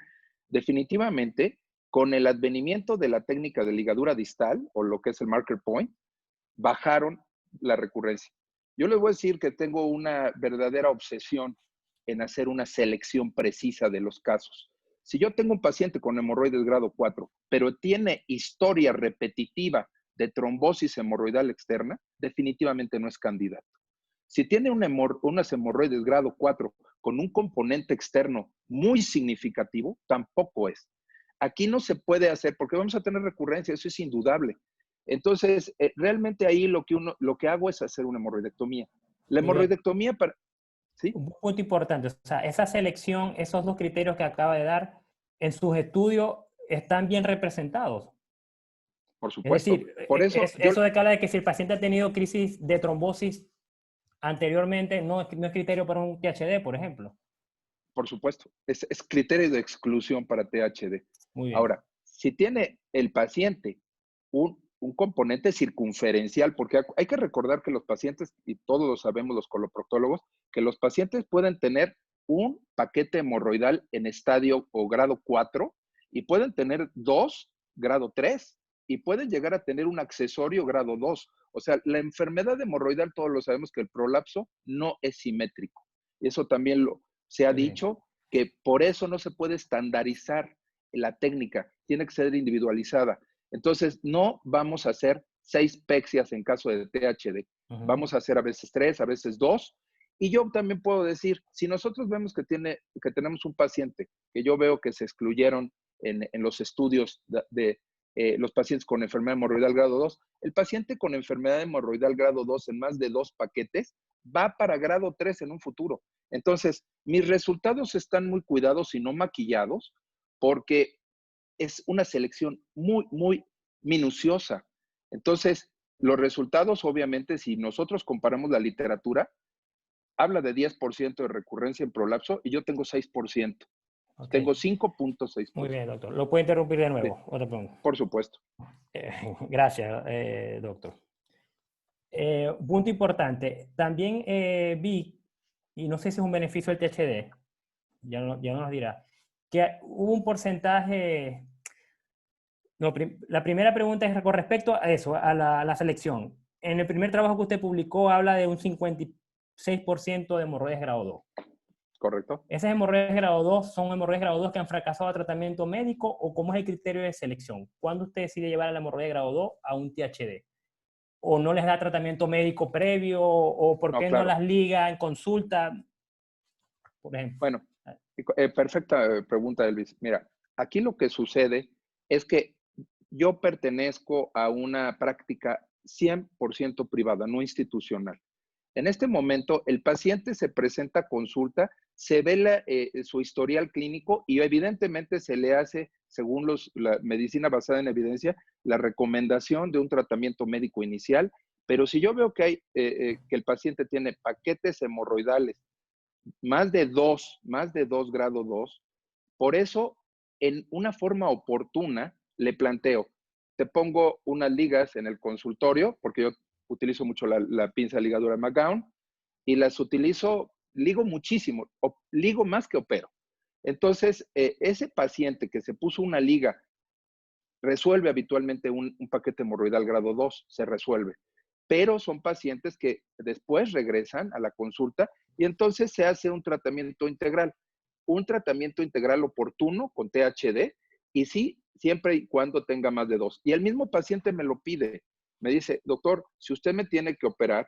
Definitivamente, con el advenimiento de la técnica de ligadura distal, o lo que es el marker point, bajaron la recurrencia. Yo les voy a decir que tengo una verdadera obsesión en hacer una selección precisa de los casos. Si yo tengo un paciente con hemorroides grado 4, pero tiene historia repetitiva de trombosis hemorroidal externa, definitivamente no es candidato. Si tiene unas hemorroides grado 4 con un componente externo muy significativo, tampoco es. Aquí no se puede hacer porque vamos a tener recurrencia, eso es indudable. Entonces, realmente ahí lo que hago es hacer una hemorroidectomía. La Muy bien. hemorroidectomía, ¿sí? Un punto importante, o sea, esa selección, esos dos criterios que acaba de dar, en sus estudios están bien representados. Por Es supuesto. decir, Por eso eso de que habla de que si el paciente ha tenido crisis de trombosis anteriormente, no es criterio para un THD, por ejemplo. por supuesto, es criterio de exclusión para THD. Muy bien. Ahora, si tiene el paciente un componente circunferencial, porque hay que recordar que los pacientes, y todos lo sabemos los coloproctólogos, que los pacientes pueden tener un paquete hemorroidal en estadio o grado 4 y pueden tener 2, grado 3, y pueden llegar a tener un accesorio grado 2. O sea, la enfermedad hemorroidal, todos lo sabemos que el prolapso no es simétrico. Y eso también se ha Muy bien. dicho, que por eso no se puede estandarizar la técnica, tiene que ser individualizada. Entonces, no vamos a hacer 6 pexias en caso de THD. Vamos a hacer a veces 3, a veces 2. Y yo también puedo decir, si nosotros vemos que tenemos un paciente que yo veo que se excluyeron en los estudios de los pacientes con enfermedad hemorroidal grado 2, el paciente con enfermedad hemorroidal grado 2 en más de 2 paquetes va para grado 3 en un futuro. Entonces, mis resultados están muy cuidados y no maquillados porque es una selección muy, muy minuciosa. Entonces, los resultados, obviamente, si nosotros comparamos la literatura, habla de 10% de recurrencia en prolapso y yo tengo 6%. Ok. Tengo 5.6%. Muy bien, doctor. ¿Lo puede interrumpir de Sí, nuevo? Otra pregunta. por supuesto. Gracias, doctor. Punto importante. También vi, y no sé si es un beneficio del THD, ya no nos dirá, que hubo un porcentaje. No, la primera pregunta es con respecto a eso, a la selección. En el primer trabajo que usted publicó habla de un 56% de hemorroides grado 2. ¿Correcto? ¿Esas hemorroides grado 2 son hemorroides grado 2 que han fracasado a tratamiento médico o cómo es el criterio de selección? ¿Cuándo usted decide llevar a la hemorroide grado 2 a un THD? ¿O no les da tratamiento médico previo? ¿O por No, qué no claro. las liga en consulta? Por ejemplo. Bueno, perfecta pregunta, Elvis. Mira, aquí lo que sucede es que yo pertenezco a una práctica 100% privada, no institucional. En este momento, el paciente se presenta a consulta, se ve su historial clínico y evidentemente se le hace, según la medicina basada en evidencia, la recomendación de un tratamiento médico inicial. Pero si yo veo que que el paciente tiene paquetes hemorroidales más de 2 grado 2, por eso en una forma oportuna le planteo, te pongo unas ligas en el consultorio, porque yo utilizo mucho la pinza ligadura McGowan, y las utilizo, ligo muchísimo, ligo más que opero. Entonces, ese paciente que se puso una liga resuelve habitualmente un paquete hemorroidal grado 2, se resuelve. Pero son pacientes que después regresan a la consulta y entonces se hace un tratamiento integral. Un tratamiento integral oportuno con THD y sí, siempre y cuando tenga más de 2. Y el mismo paciente me lo pide. Me dice, doctor, si usted me tiene que operar,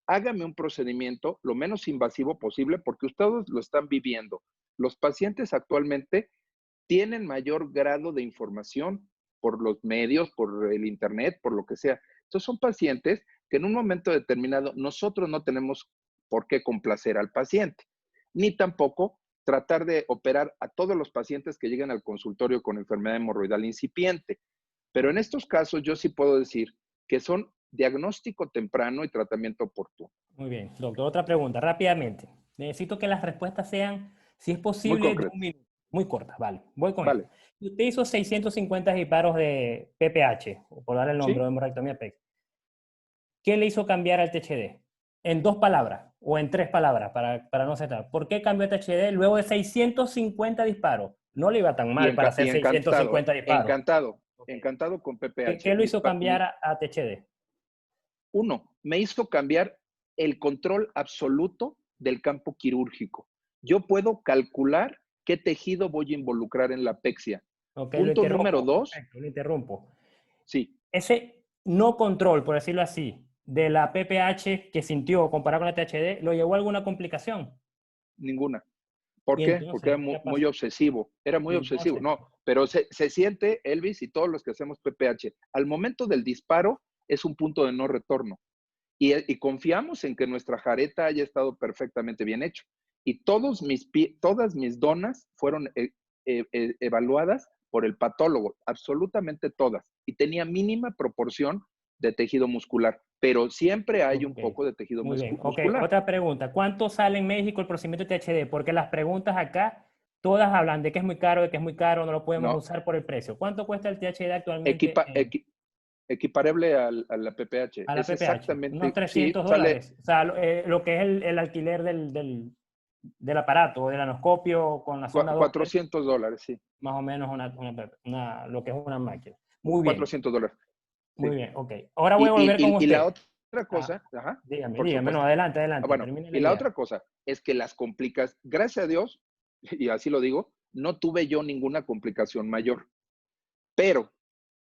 hágame un procedimiento lo menos invasivo posible porque ustedes lo están viviendo. Los pacientes actualmente tienen mayor grado de información por los medios, por el internet, por lo que sea. Entonces son pacientes que en un momento determinado nosotros no tenemos por qué complacer al paciente, ni tampoco tratar de operar a todos los pacientes que llegan al consultorio con enfermedad hemorroidal incipiente. Pero en estos casos yo sí puedo decir que son diagnóstico temprano y tratamiento oportuno. Muy bien, doctor, otra pregunta, rápidamente. Necesito que las respuestas sean, si es Muy posible, de concreto. un minuto. Muy cortas, vale. Voy con Vale. esto. Usted hizo 650 disparos de PPH, o por dar el nombre, ¿Sí? de hemorrectomía PEC. ¿Qué le hizo cambiar al THD? En 2 palabras o en 3 palabras, para no aceptar. ¿Por qué cambió el THD luego de 650 disparos? No le iba tan mal para hacer Y encantado, 650 disparos. encantado, Okay. encantado con PPH. ¿Qué lo hizo cambiar a THD? Uno, me hizo cambiar el control absoluto del campo quirúrgico. Yo puedo calcular qué tejido voy a involucrar en la apexia. Ok, Punto número 2. Perfecto, lo interrumpo. Sí. Ese no control, por decirlo así, de la PPH que sintió comparado con la THD, ¿lo llevó a alguna complicación? Ninguna. ¿Por Y qué? entonces, Porque era muy obsesivo. Era muy y obsesivo. entonces, No, pero se siente, Elvis, y todos los que hacemos PPH, al momento del disparo es un punto de no retorno. Y confiamos en que nuestra jareta haya estado perfectamente bien hecho. Y todas mis donas fueron evaluadas por el patólogo, absolutamente todas. Y tenía mínima proporción de tejido muscular, pero siempre hay un poco de tejido muy bien. muscular. Otra pregunta. ¿Cuánto sale en México el procedimiento de THD? Porque las preguntas acá, todas hablan de que es muy caro, no lo podemos No, usar por el precio. ¿Cuánto cuesta el THD actualmente equiparable a la PPH. a la Es PPH? Unos exactamente, sí, sale $300. O sea, lo que es el alquiler del aparato, del anoscopio con la sonda Doppler, $400, sí. más o menos lo que es una máquina. Muy bien, $400, sí. muy bien, ok. Ahora voy a volver con Y la usted. otra cosa, ajá, por Dígame, no, supuesto. adelante, Bueno, termine la y la idea. otra cosa es que las complicaciones, gracias a Dios, y así lo digo, no tuve yo ninguna complicación mayor. Pero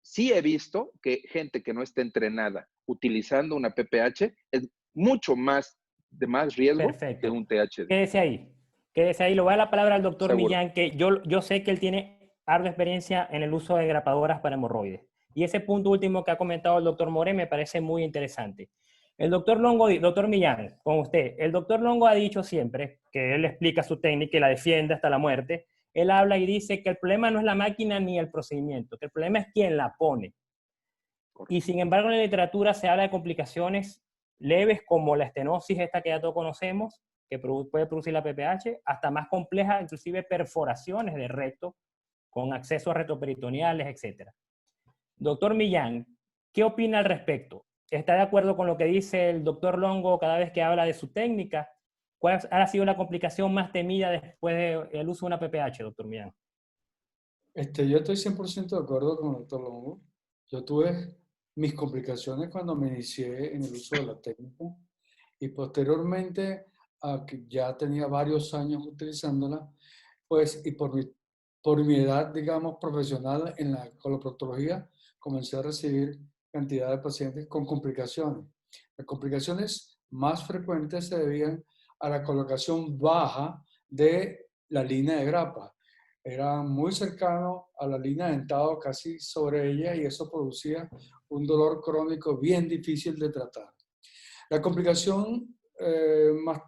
sí he visto que gente que no está entrenada utilizando una PPH es mucho más de más riesgo que Perfecto. un THD. Quédese ahí. Quédese ahí. Le voy a dar la palabra al doctor Seguro. Millán, que yo sé que él tiene ardua experiencia en el uso de grapadoras para hemorroides. Y ese punto último que ha comentado el doctor More me parece muy interesante. El doctor Longo, doctor Millán, con usted, el doctor Longo ha dicho siempre que él explica su técnica y la defiende hasta la muerte. Él habla y dice que el problema no es la máquina ni el procedimiento, que el problema es quién la pone. Y sin embargo, en la literatura se habla de complicaciones leves como la estenosis, esta que ya todos conocemos, que puede producir la PPH, hasta más complejas, inclusive perforaciones de recto con accesos retroperitoneales, etc. Doctor Millán, ¿qué opina al respecto? ¿Está de acuerdo con lo que dice el doctor Longo cada vez que habla de su técnica? ¿Cuál ha sido la complicación más temida después del uso de una PPH, doctor Millán? Yo estoy 100% de acuerdo con el doctor Longo. Yo tuve mis complicaciones cuando me inicié en el uso de la técnica y posteriormente, que ya tenía varios años utilizándola, pues, y por mi edad, digamos, profesional en la coloproctología, comencé a recibir cantidad de pacientes con complicaciones. Las complicaciones más frecuentes se debían a la colocación baja de la línea de grapa. Era muy cercano a la línea de dentado, casi sobre ella, y eso producía un dolor crónico bien difícil de tratar. La complicación más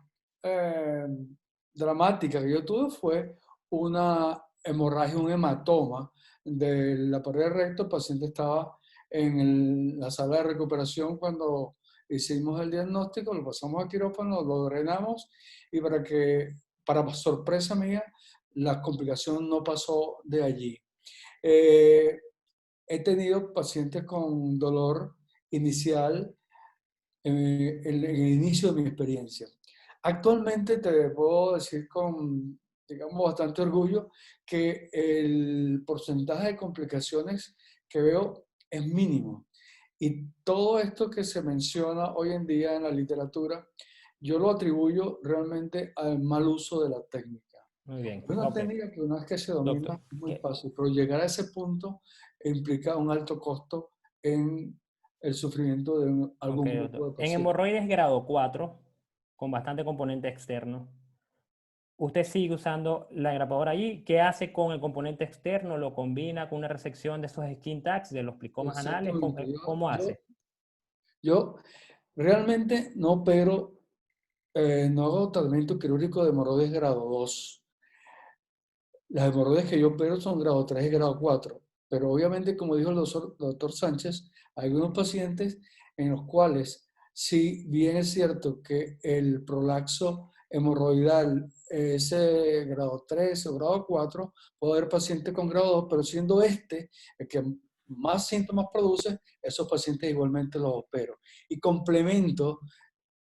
dramática que yo tuve fue una hemorragia, un hematoma de la pared del recto. El paciente estaba en la sala de recuperación cuando hicimos el diagnóstico, lo pasamos a quirófano, lo drenamos y para sorpresa mía, la complicación no pasó de allí. he tenido pacientes con dolor inicial en el inicio de mi experiencia. Actualmente te puedo decir con, digamos, bastante orgullo que el porcentaje de complicaciones que veo es mínimo. Y todo esto que se menciona hoy en día en la literatura, yo lo atribuyo realmente al mal uso de la técnica. Muy bien. Es una Ok. técnica que una vez que se domina Doctor, es muy ¿qué? fácil, pero llegar a ese punto implica un alto costo en el sufrimiento de Ok, algún grupo doctor. de En pacientes. hemorroides grado 4, con bastante componente externo, usted sigue usando la engrapadora allí. ¿Qué hace con el componente externo? ¿Lo combina con una resección de esos skin tags, de los plicomas anales? ¿Cómo, Exactamente. cómo hace? Yo realmente no opero, no hago tratamiento quirúrgico de hemorroides grado 2. Las hemorroides que yo opero son grado 3 y grado 4. Pero obviamente, como dijo el doctor Sánchez, hay algunos pacientes en los cuales, si bien es cierto que el prolapso hemorroidal es grado 3 o grado 4, puede haber pacientes con grado 2, pero siendo este el que más síntomas produce, esos pacientes igualmente los opero. Y complemento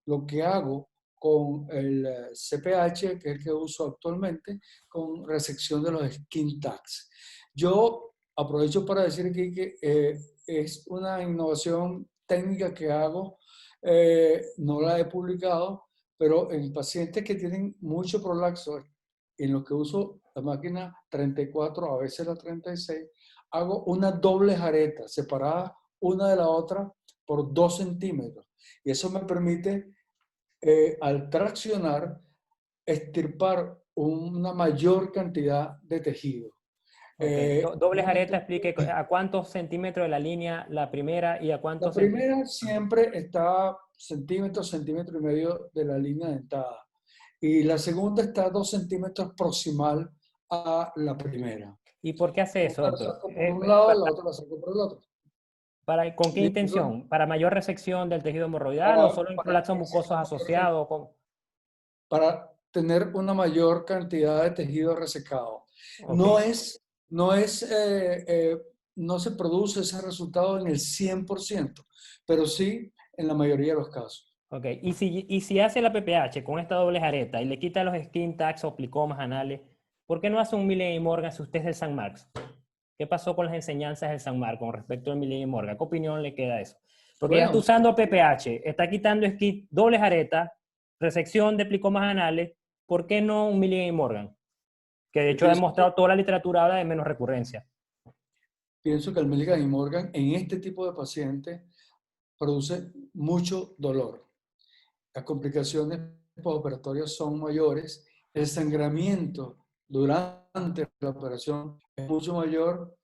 lo que hago con el CPH, que es el que uso actualmente, con resección de los skin tags. Yo aprovecho para decir aquí que es una innovación técnica que hago, no la he publicado, pero en pacientes que tienen mucho prolapso, en los que uso la máquina 34, a veces la 36, hago una doble jareta separada una de la otra por 2 centímetros. Y eso me permite, al traccionar, extirpar una mayor cantidad de tejido. Ok. Doble jareta, Obviamente, explique a cuántos centímetros de la línea la primera y a la cuántos centímetros. primera siempre está centímetro, centímetro y medio de la línea dentada. Y la segunda está a 2 centímetros proximal a la primera. ¿Y por qué hace eso, La doctor? saco por un lado, la otra la saco por el otro. ¿Con qué Perdón. intención? ¿Para mayor resección del tejido hemorroidal o Para, solo en para, prolapsos mucosos asociados? para tener una mayor cantidad de tejido resecado. Ok, No es, no es, no se produce ese resultado en el 100%, pero sí en la mayoría de los casos. ok. Y si hace la PPH con esta doble jareta y le quita los skin tags o plicomas anales, ¿por qué no hace un Millen y Morgan si usted es del San Marcos? ¿Qué pasó con las enseñanzas del San Marcos con respecto al Millen y Morgan? ¿Qué opinión le queda a eso? Porque ya está Bueno, usando PPH, está quitando doble jareta, resección de plicomas anales, ¿por qué no un Millen y Morgan? Que de yo hecho ha demostrado toda la literatura habla de menos recurrencia. pienso que el Milligan y Morgan en este tipo de pacientes produce mucho dolor. Las complicaciones postoperatorias son mayores, el sangramiento durante la operación es mucho mayor,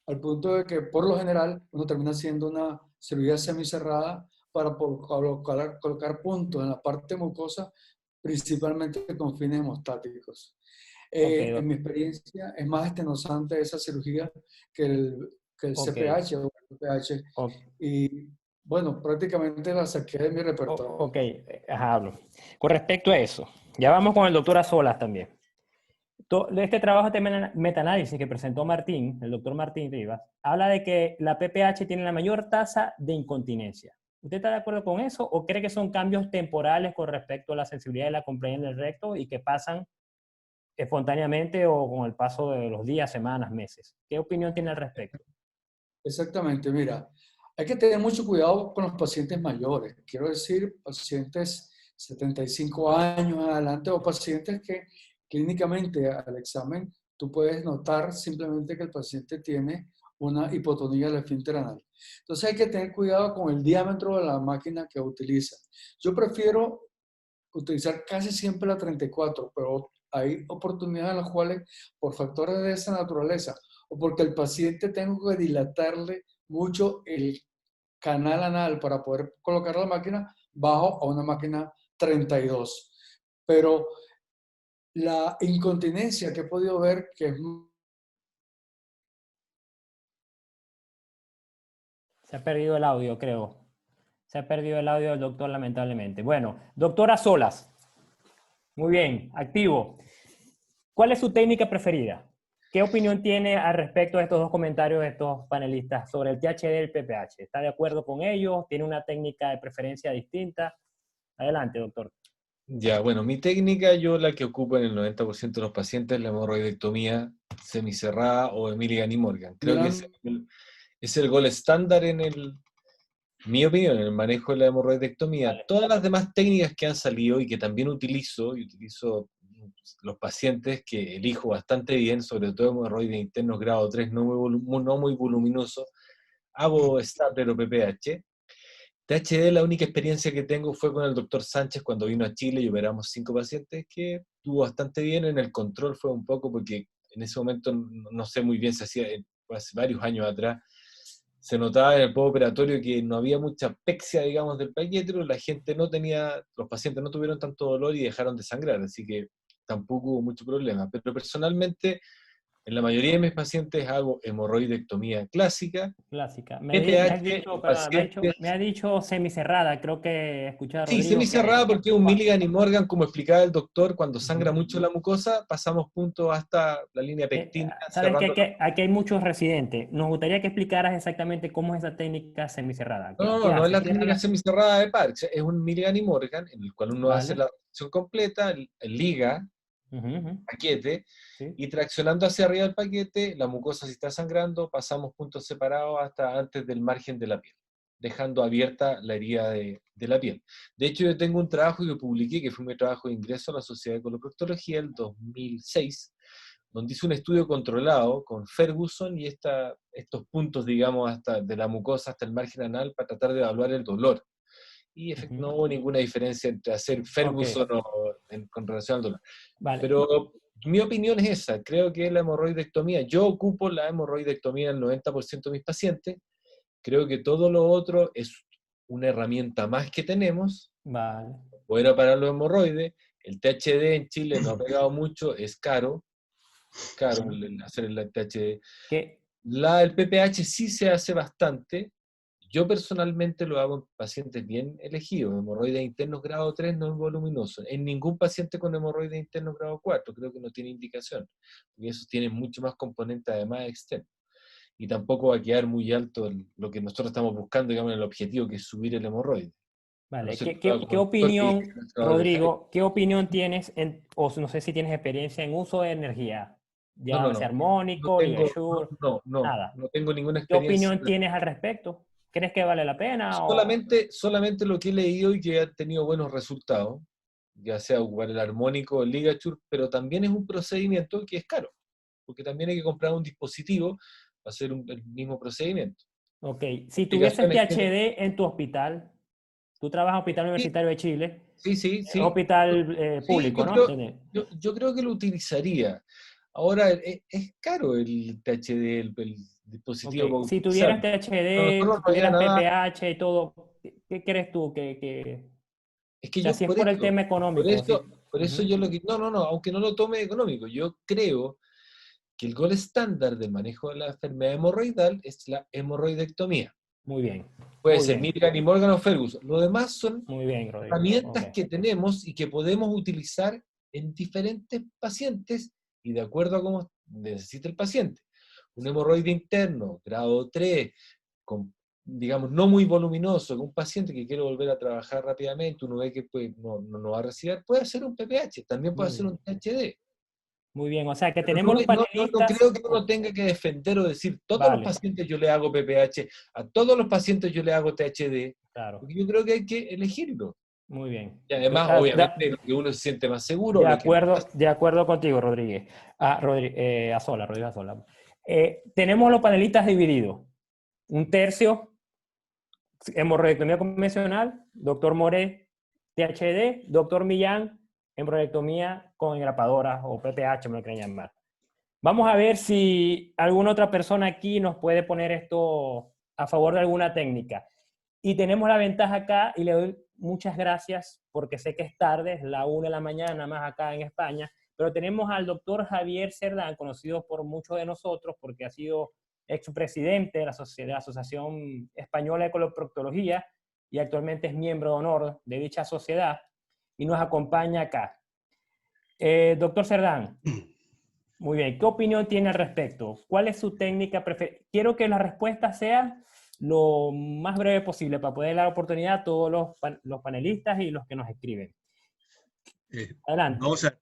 al punto de que por lo general uno termina haciendo una cirugía semicerrada para colocar puntos en la parte mucosa, principalmente con fines hemostáticos. Ok, En mi experiencia es más estenosante esa cirugía que el ok, CPH o el PPH. ok. Y bueno, prácticamente la saqué de mi repertorio. Ok, ajá, hablo. Con respecto a eso, ya vamos con el doctor Azolas también. De este trabajo de metaanálisis que presentó Martín, el doctor Martín Rivas, habla de que la PPH tiene la mayor tasa de incontinencia. ¿Usted está de acuerdo con eso o cree que son cambios temporales con respecto a la sensibilidad de la compliance del recto y que pasan espontáneamente o con el paso de los días, semanas, meses? ¿Qué opinión tiene al respecto? Exactamente, mira, hay que tener mucho cuidado con los pacientes mayores. Quiero decir, pacientes 75 años en adelante o pacientes que clínicamente al examen tú puedes notar simplemente que el paciente tiene una hipotonía del esfínter anal. Entonces hay que tener cuidado con el diámetro de la máquina que utiliza. Yo prefiero utilizar casi siempre la 34, pero hay oportunidades en las cuales por factores de esa naturaleza o porque el paciente tengo que dilatarle mucho el canal anal para poder colocar la máquina, bajo a una máquina 32. Pero la incontinencia que he podido ver, que es... Se ha perdido el audio, creo. Se ha perdido el audio del doctor, lamentablemente. Bueno, doctora Solas. Muy bien, activo. ¿Cuál es su técnica preferida? ¿Qué opinión tiene al respecto de estos dos comentarios de estos panelistas sobre el THD y el PPH? ¿Está de acuerdo con ellos? ¿Tiene una técnica de preferencia distinta? Adelante, doctor. Ya, bueno, mi técnica, yo la que ocupo en el 90% de los pacientes, la hemorroidectomía semicerrada o de Milligan y Morgan. Creo que es el gold estándar mi opinión, en el manejo de la hemorroidectomía. Vale. Todas las demás técnicas que han salido y que también utilizo los pacientes que elijo bastante bien, sobre todo hemorroides internos grado 3, no muy voluminoso, hago Stapler o PPH. THD, la única experiencia que tengo fue con el doctor Sánchez cuando vino a Chile y operamos 5 pacientes, que estuvo bastante bien. En el control fue un poco, porque en ese momento no sé muy bien, se hacía hace varios años atrás, se notaba en el postoperatorio que no había mucha pexia, digamos, del paquete, pero la gente los pacientes no tuvieron tanto dolor y dejaron de sangrar, así que tampoco hubo mucho problema. Pero personalmente, en la mayoría de mis pacientes hago hemorroidectomía clásica. Clásica. Pacientes. Me ha dicho semicerrada, creo que escuché a Sí, Rodrigo. semicerrada porque un Milligan y Morgan, como explicaba el doctor, cuando sangra mucho la mucosa, pasamos puntos hasta la línea pectina. Sabes que aquí hay muchos residentes. Nos gustaría que explicaras exactamente cómo es esa técnica semicerrada. No es la técnica semicerrada de Parks, es un Milligan y Morgan, en el cual uno hace la reacción completa, liga, paquete, sí. Y traccionando hacia arriba del paquete, la mucosa si está sangrando, pasamos puntos separados hasta antes del margen de la piel, dejando abierta la herida de la piel. De hecho, yo tengo un trabajo que publiqué, que fue mi trabajo de ingreso a la Sociedad de Coloproctología el 2006, donde hice un estudio controlado con Ferguson y estos puntos, digamos, hasta de la mucosa hasta el margen anal para tratar de evaluar el dolor. Y no hubo ninguna diferencia entre hacer Ferguson con relación al dolor. Vale. Pero mi opinión es esa, creo que la hemorroidectomía, yo ocupo la hemorroidectomía en el 90% de mis pacientes, creo que todo lo otro es una herramienta más que tenemos, vale. Poder parar los hemorroides. El THD en Chile no ha pegado mucho, es caro hacer el THD. ¿Qué? El PPH sí se hace bastante. Yo personalmente lo hago en pacientes bien elegidos, hemorroides internos grado 3 no voluminosos. En ningún paciente con hemorroides internos grado 4, creo que no tiene indicación, porque esos tienen mucho más componente además externo. Y tampoco va a quedar muy alto lo que nosotros estamos buscando, digamos, el objetivo que es subir el hemorroide. Vale, No sé, ¿qué opinión, Rodrigo, qué opinión tienes, o no sé si tienes experiencia en uso de energía? Ya sea armónico, LigaSure, nada. No tengo ninguna ¿Qué experiencia. opinión tienes al respecto? ¿Crees que vale la pena? Solamente lo que he leído y que ha tenido buenos resultados, ya sea ocupar el armónico, el LigaSure, pero también es un procedimiento que es caro, porque también hay que comprar un dispositivo para hacer el mismo procedimiento. Ok, si tuvieses THD en tu hospital, tú trabajas en el Hospital Universitario de Chile, sí. Hospital público, ¿no? Yo creo que lo utilizaría. Ahora, es caro el THD, el dispositivo. Okay. Si tuvieras THD, si tuvieras PPH y todo, ¿qué crees tú? Es que si es por el tema económico. Por eso yo lo que... No, aunque no lo tome económico, yo creo que el gold estándar del manejo de la enfermedad hemorroidal es la hemorroidectomía. Muy bien. Puede ser Milligan y Morgan o Ferguson. Lo demás son herramientas que tenemos y que podemos utilizar en diferentes pacientes y de acuerdo a cómo necesita el paciente. Un hemorroide interno, grado 3, digamos, no muy voluminoso, un paciente que quiere volver a trabajar rápidamente, uno ve que no va a recibir, puede hacer un PPH, también puede hacer un THD. Muy bien, o sea que tenemos los panelistas... No creo que uno tenga que defender o decir, todos los pacientes yo le hago PPH, a todos los pacientes yo le hago THD, porque yo creo que hay que elegirlo. Muy bien. Y además, obviamente, lo que uno se siente más seguro. De acuerdo contigo, Rodríguez. Rodríguez Azola. Tenemos los panelistas divididos. Un tercio, hemorroidectomía convencional, doctor Moré, THD, doctor Millán, hemorroidectomía con engrapadoras o PPH, me lo quieren llamar. Vamos a ver si alguna otra persona aquí nos puede poner esto a favor de alguna técnica. Y tenemos la ventaja acá, y le doy muchas gracias, porque sé que es tarde, es la 1 de la mañana más acá en España, pero tenemos al doctor Javier Cerdán, conocido por muchos de nosotros, porque ha sido expresidente de la Asociación Española de Coloproctología, y actualmente es miembro de honor de dicha sociedad, y nos acompaña acá. Doctor Cerdán, Muy bien, ¿qué opinión tiene al respecto? ¿Cuál es su técnica preferida? Quiero que la respuesta sea lo más breve posible para poder dar oportunidad a todos los panelistas y los que nos escriben. Adelante. Vamos a,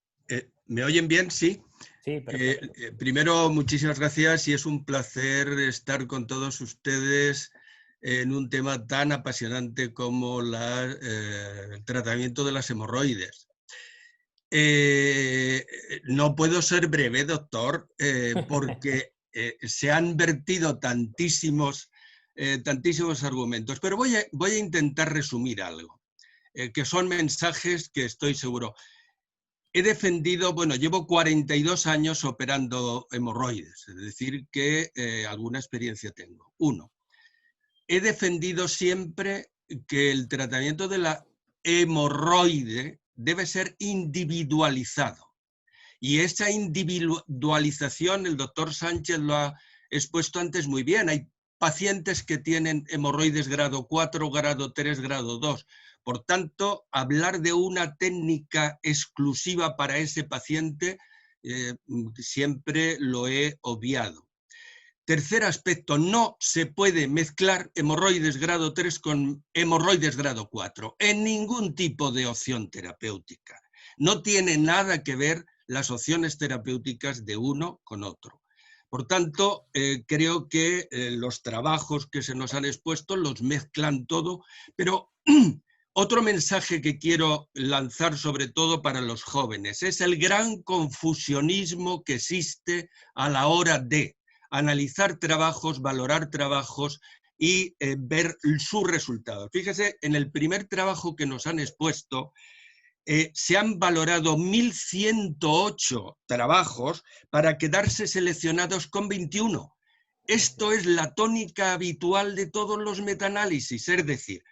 ¿me oyen bien? Sí. Sí, perfecto. Primero, muchísimas gracias y es un placer estar con todos ustedes en un tema tan apasionante como el tratamiento de las hemorroides. No puedo ser breve, doctor, porque se han vertido tantísimos argumentos, pero voy a intentar resumir algo, que son mensajes que estoy seguro. He defendido, bueno, llevo 42 años operando hemorroides, es decir, que alguna experiencia tengo. Uno, he defendido siempre que el tratamiento de la hemorroide debe ser individualizado. Y esa individualización, el doctor Sánchez lo ha expuesto antes muy bien. Hay pacientes que tienen hemorroides grado 4, grado 3, grado 2. Por tanto, hablar de una técnica exclusiva para ese paciente siempre lo he obviado. Tercer aspecto, no se puede mezclar hemorroides grado 3 con hemorroides grado 4 en ningún tipo de opción terapéutica. No tiene nada que ver las opciones terapéuticas de uno con otro. Por tanto, creo que los trabajos que se nos han expuesto los mezclan todo, pero otro mensaje que quiero lanzar sobre todo para los jóvenes es el gran confusionismo que existe a la hora de analizar trabajos, valorar trabajos y ver sus resultados. Fíjese, en el primer trabajo que nos han expuesto, se han valorado 1.108 trabajos para quedarse seleccionados con 21. Esto es la tónica habitual de todos los metaanálisis, es decir,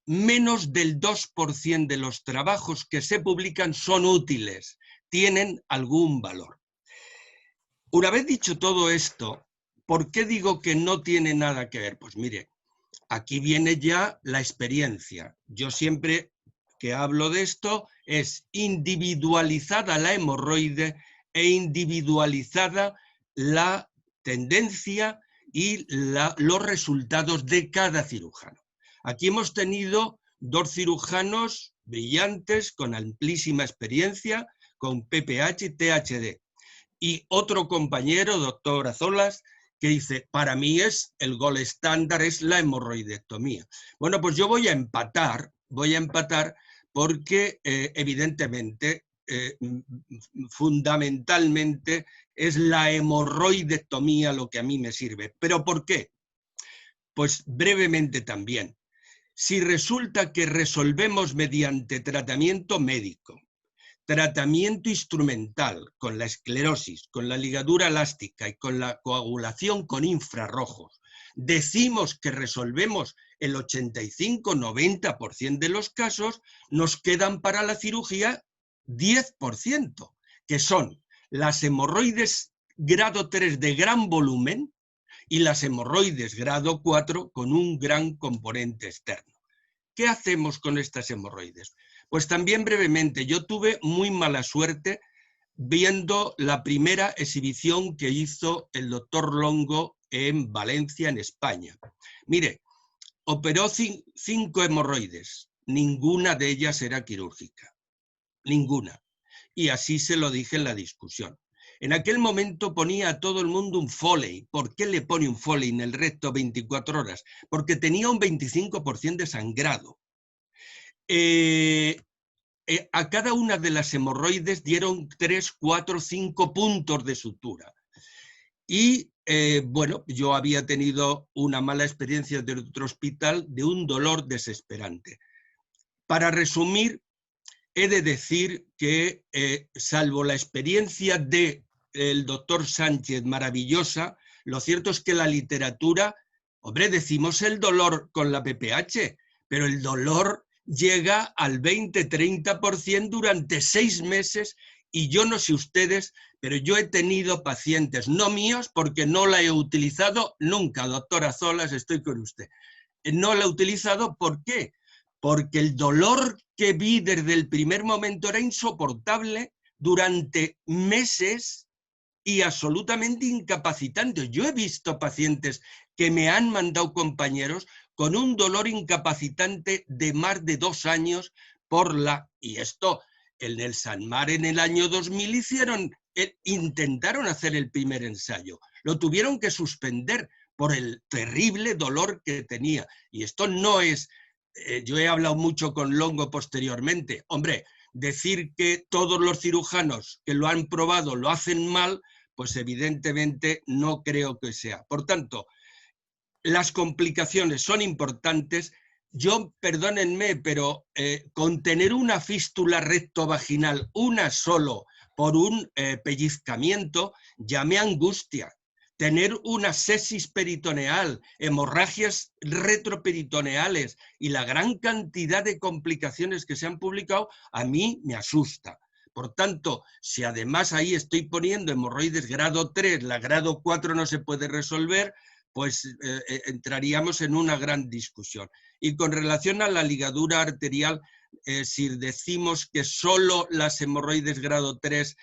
menos del 2% de los trabajos que se publican son útiles, tienen algún valor. Una vez dicho todo esto, ¿por qué digo que no tiene nada que ver? Pues mire, aquí viene ya la experiencia. Yo siempre que hablo de esto es individualizada la hemorroide e individualizada la tendencia y los resultados de cada cirujano. Aquí hemos tenido dos cirujanos brillantes con amplísima experiencia, con PPH y THD. Y otro compañero, doctor Azolas, que dice, para mí el gol estándar es la hemorroidectomía. Bueno, pues yo voy a empatar porque evidentemente, fundamentalmente, es la hemorroidectomía lo que a mí me sirve. ¿Pero por qué? Pues brevemente también. Si resulta que resolvemos mediante tratamiento médico, tratamiento instrumental con la esclerosis, con la ligadura elástica y con la coagulación con infrarrojos, decimos que resolvemos el 85-90% de los casos, nos quedan para la cirugía 10%, que son las hemorroides grado 3 de gran volumen y las hemorroides grado 4 con un gran componente externo. ¿Qué hacemos con estas hemorroides? Pues también brevemente, yo tuve muy mala suerte viendo la primera exhibición que hizo el doctor Longo en Valencia, en España. Mire, operó 5 hemorroides, ninguna de ellas era quirúrgica, ninguna. Y así se lo dije en la discusión. En aquel momento ponía a todo el mundo un Foley. ¿Por qué le pone un Foley en el recto 24 horas? Porque tenía un 25% de sangrado. A cada una de las hemorroides dieron 3, 4, 5 puntos de sutura. Y bueno, yo había tenido una mala experiencia de otro hospital de un dolor desesperante. Para resumir, he de decir que, salvo la experiencia del doctor Sánchez maravillosa, lo cierto es que la literatura, hombre, decimos el dolor con la PPH, pero el dolor llega al 20-30% durante 6 meses y yo no sé ustedes, pero yo he tenido pacientes no míos porque no la he utilizado nunca, doctora Zolas, estoy con usted. No la he utilizado, ¿por qué? Porque el dolor que vi desde el primer momento era insoportable durante meses y absolutamente incapacitantes. Yo he visto pacientes que me han mandado compañeros con un dolor incapacitante de más de 2 años y esto, en el Sanmar en el año 2000 intentaron hacer el primer ensayo, lo tuvieron que suspender por el terrible dolor que tenía. Y esto no es, yo he hablado mucho con Longo posteriormente, hombre, decir que todos los cirujanos que lo han probado lo hacen mal, pues evidentemente no creo que sea. Por tanto, las complicaciones son importantes. Yo, perdónenme, pero con tener una fístula rectovaginal, una solo, por un pellizcamiento, ya me angustia. Tener una sepsis peritoneal, hemorragias retroperitoneales y la gran cantidad de complicaciones que se han publicado, a mí me asusta. Por tanto, si además ahí estoy poniendo hemorroides grado 3, la grado 4 no se puede resolver, pues entraríamos en una gran discusión. Y con relación a la ligadura arterial, si decimos que solo las hemorroides grado 3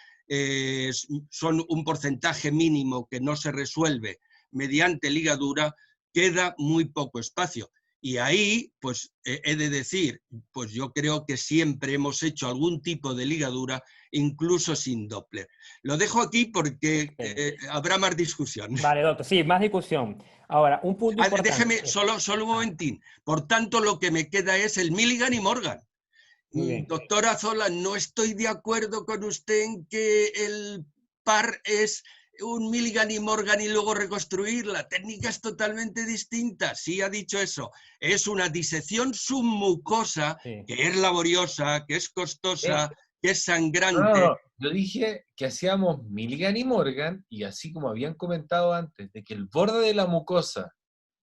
son un porcentaje mínimo que no se resuelve mediante ligadura, queda muy poco espacio. Y ahí, pues he de decir, pues yo creo que siempre hemos hecho algún tipo de ligadura, incluso sin Doppler. Lo dejo aquí porque habrá más discusión. Vale, doctor, sí, más discusión. Ahora, un punto importante. Déjeme solo un momentín. Por tanto, lo que me queda es el Milligan y Morgan. Doctora Zola, no estoy de acuerdo con usted en que el par es un Milligan y Morgan y luego reconstruir. La técnica es totalmente distinta. Sí ha dicho eso. Es una disección submucosa, que es laboriosa, que es costosa, que es sangrante. No, yo dije que hacíamos Milligan y Morgan, y así como habían comentado antes, de que el borde de la mucosa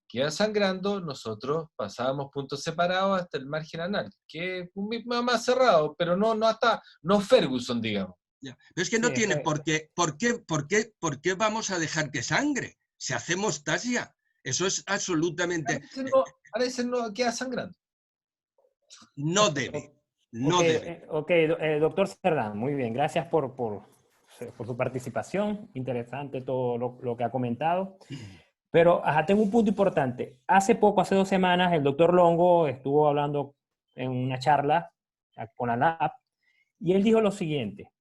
queda sangrando, nosotros pasábamos puntos separados hasta el margen anal, que es más cerrado, pero no Ferguson, digamos. Ya. Pero es que no tiene por qué vamos a dejar que sangre. Si hacemos tasia, eso es absolutamente... A veces no queda sangrando. No debe. No debe. Doctor Cerdán, muy bien, gracias por su participación, interesante todo lo que ha comentado. Pero tengo un punto importante. Hace 2 semanas, el doctor Longo estuvo hablando en una charla con la LAB y él dijo lo siguiente: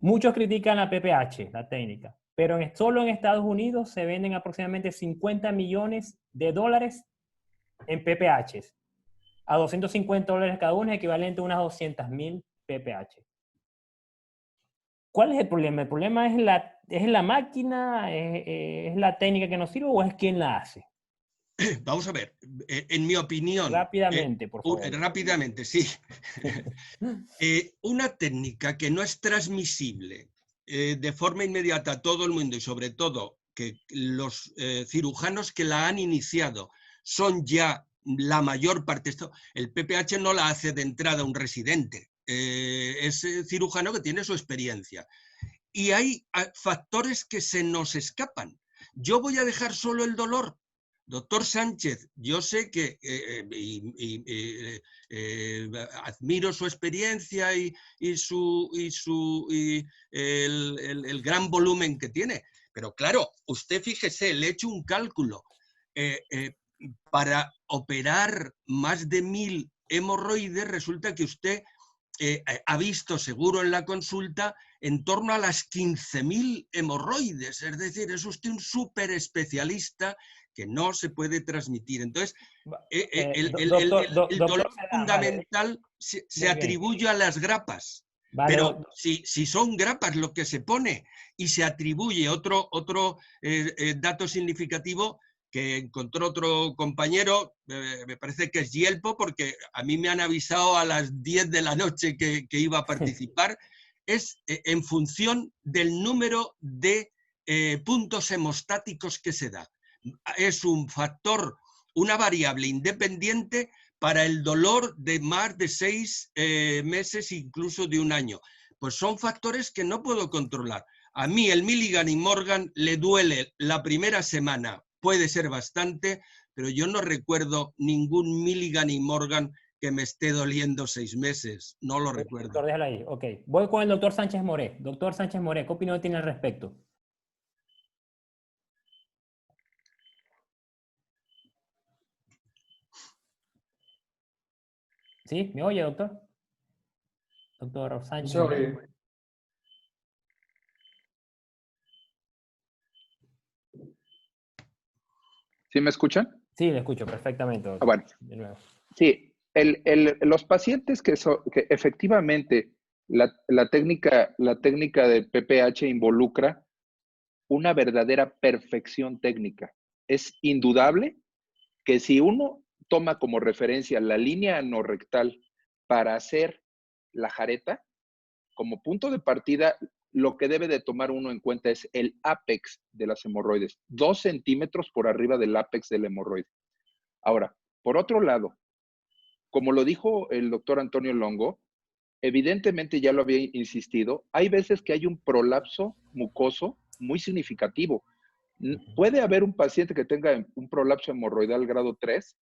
muchos critican la PPH, la técnica, pero solo en Estados Unidos se venden aproximadamente $50 millones en PPHs. A $250 cada uno es equivalente a unas 200.000 PPH. ¿Cuál es el problema? ¿El problema es la máquina, es la técnica que nos sirve o es quien la hace? Vamos a ver, en mi opinión... Rápidamente, por favor. Rápidamente, sí. Una técnica que no es transmisible de forma inmediata a todo el mundo y sobre todo que los cirujanos que la han iniciado son ya la mayor parte... El PPH no la hace de entrada un residente. Es cirujano que tiene su experiencia. Y hay factores que se nos escapan. Yo voy a dejar solo el dolor. Doctor Sánchez, yo sé que admiro su experiencia y el gran volumen que tiene. Pero claro, usted fíjese, le he hecho un cálculo. Para operar más de 1000 hemorroides, resulta que usted ha visto seguro en la consulta en torno a las 15.000 hemorroides, es decir, es usted un súper especialista que no se puede transmitir. Entonces, el dolor fundamental se atribuye a las grapas, pero si son grapas lo que se pone y se atribuye otro dato significativo que encontró otro compañero, me parece que es Yelpo, porque a mí me han avisado a las 10 de la noche que iba a participar, es en función del número de puntos hemostáticos que se da. Es un factor, una variable independiente para el dolor de más de 6 meses, incluso de 1 año. Pues son factores que no puedo controlar. A mí el Milligan y Morgan le duele la primera semana, puede ser bastante, pero yo no recuerdo ningún Milligan y Morgan que me esté doliendo 6 meses. No lo recuerdo. Doctor, déjalo ahí. Ok. Voy con el doctor Sánchez Moré. Doctor Sánchez Moré, ¿qué opinión tiene al respecto? ¿Sí? ¿Me oye, doctor? Doctor No Sánchez se Moré. oye. ¿Sí me escuchan? Sí, le escucho perfectamente, doctor. Bueno, De nuevo. sí. Los pacientes que efectivamente la técnica de PPH involucra una verdadera perfección técnica. Es indudable que si uno toma como referencia la línea anorrectal para hacer la jareta, como punto de partida, lo que debe de tomar uno en cuenta es el ápex de las hemorroides, 2 centímetros por arriba del ápex del hemorroide. Ahora, por otro lado, como lo dijo el doctor Antonio Longo, evidentemente ya lo había insistido, hay veces que hay un prolapso mucoso muy significativo. Puede haber un paciente que tenga un prolapso hemorroidal grado 3,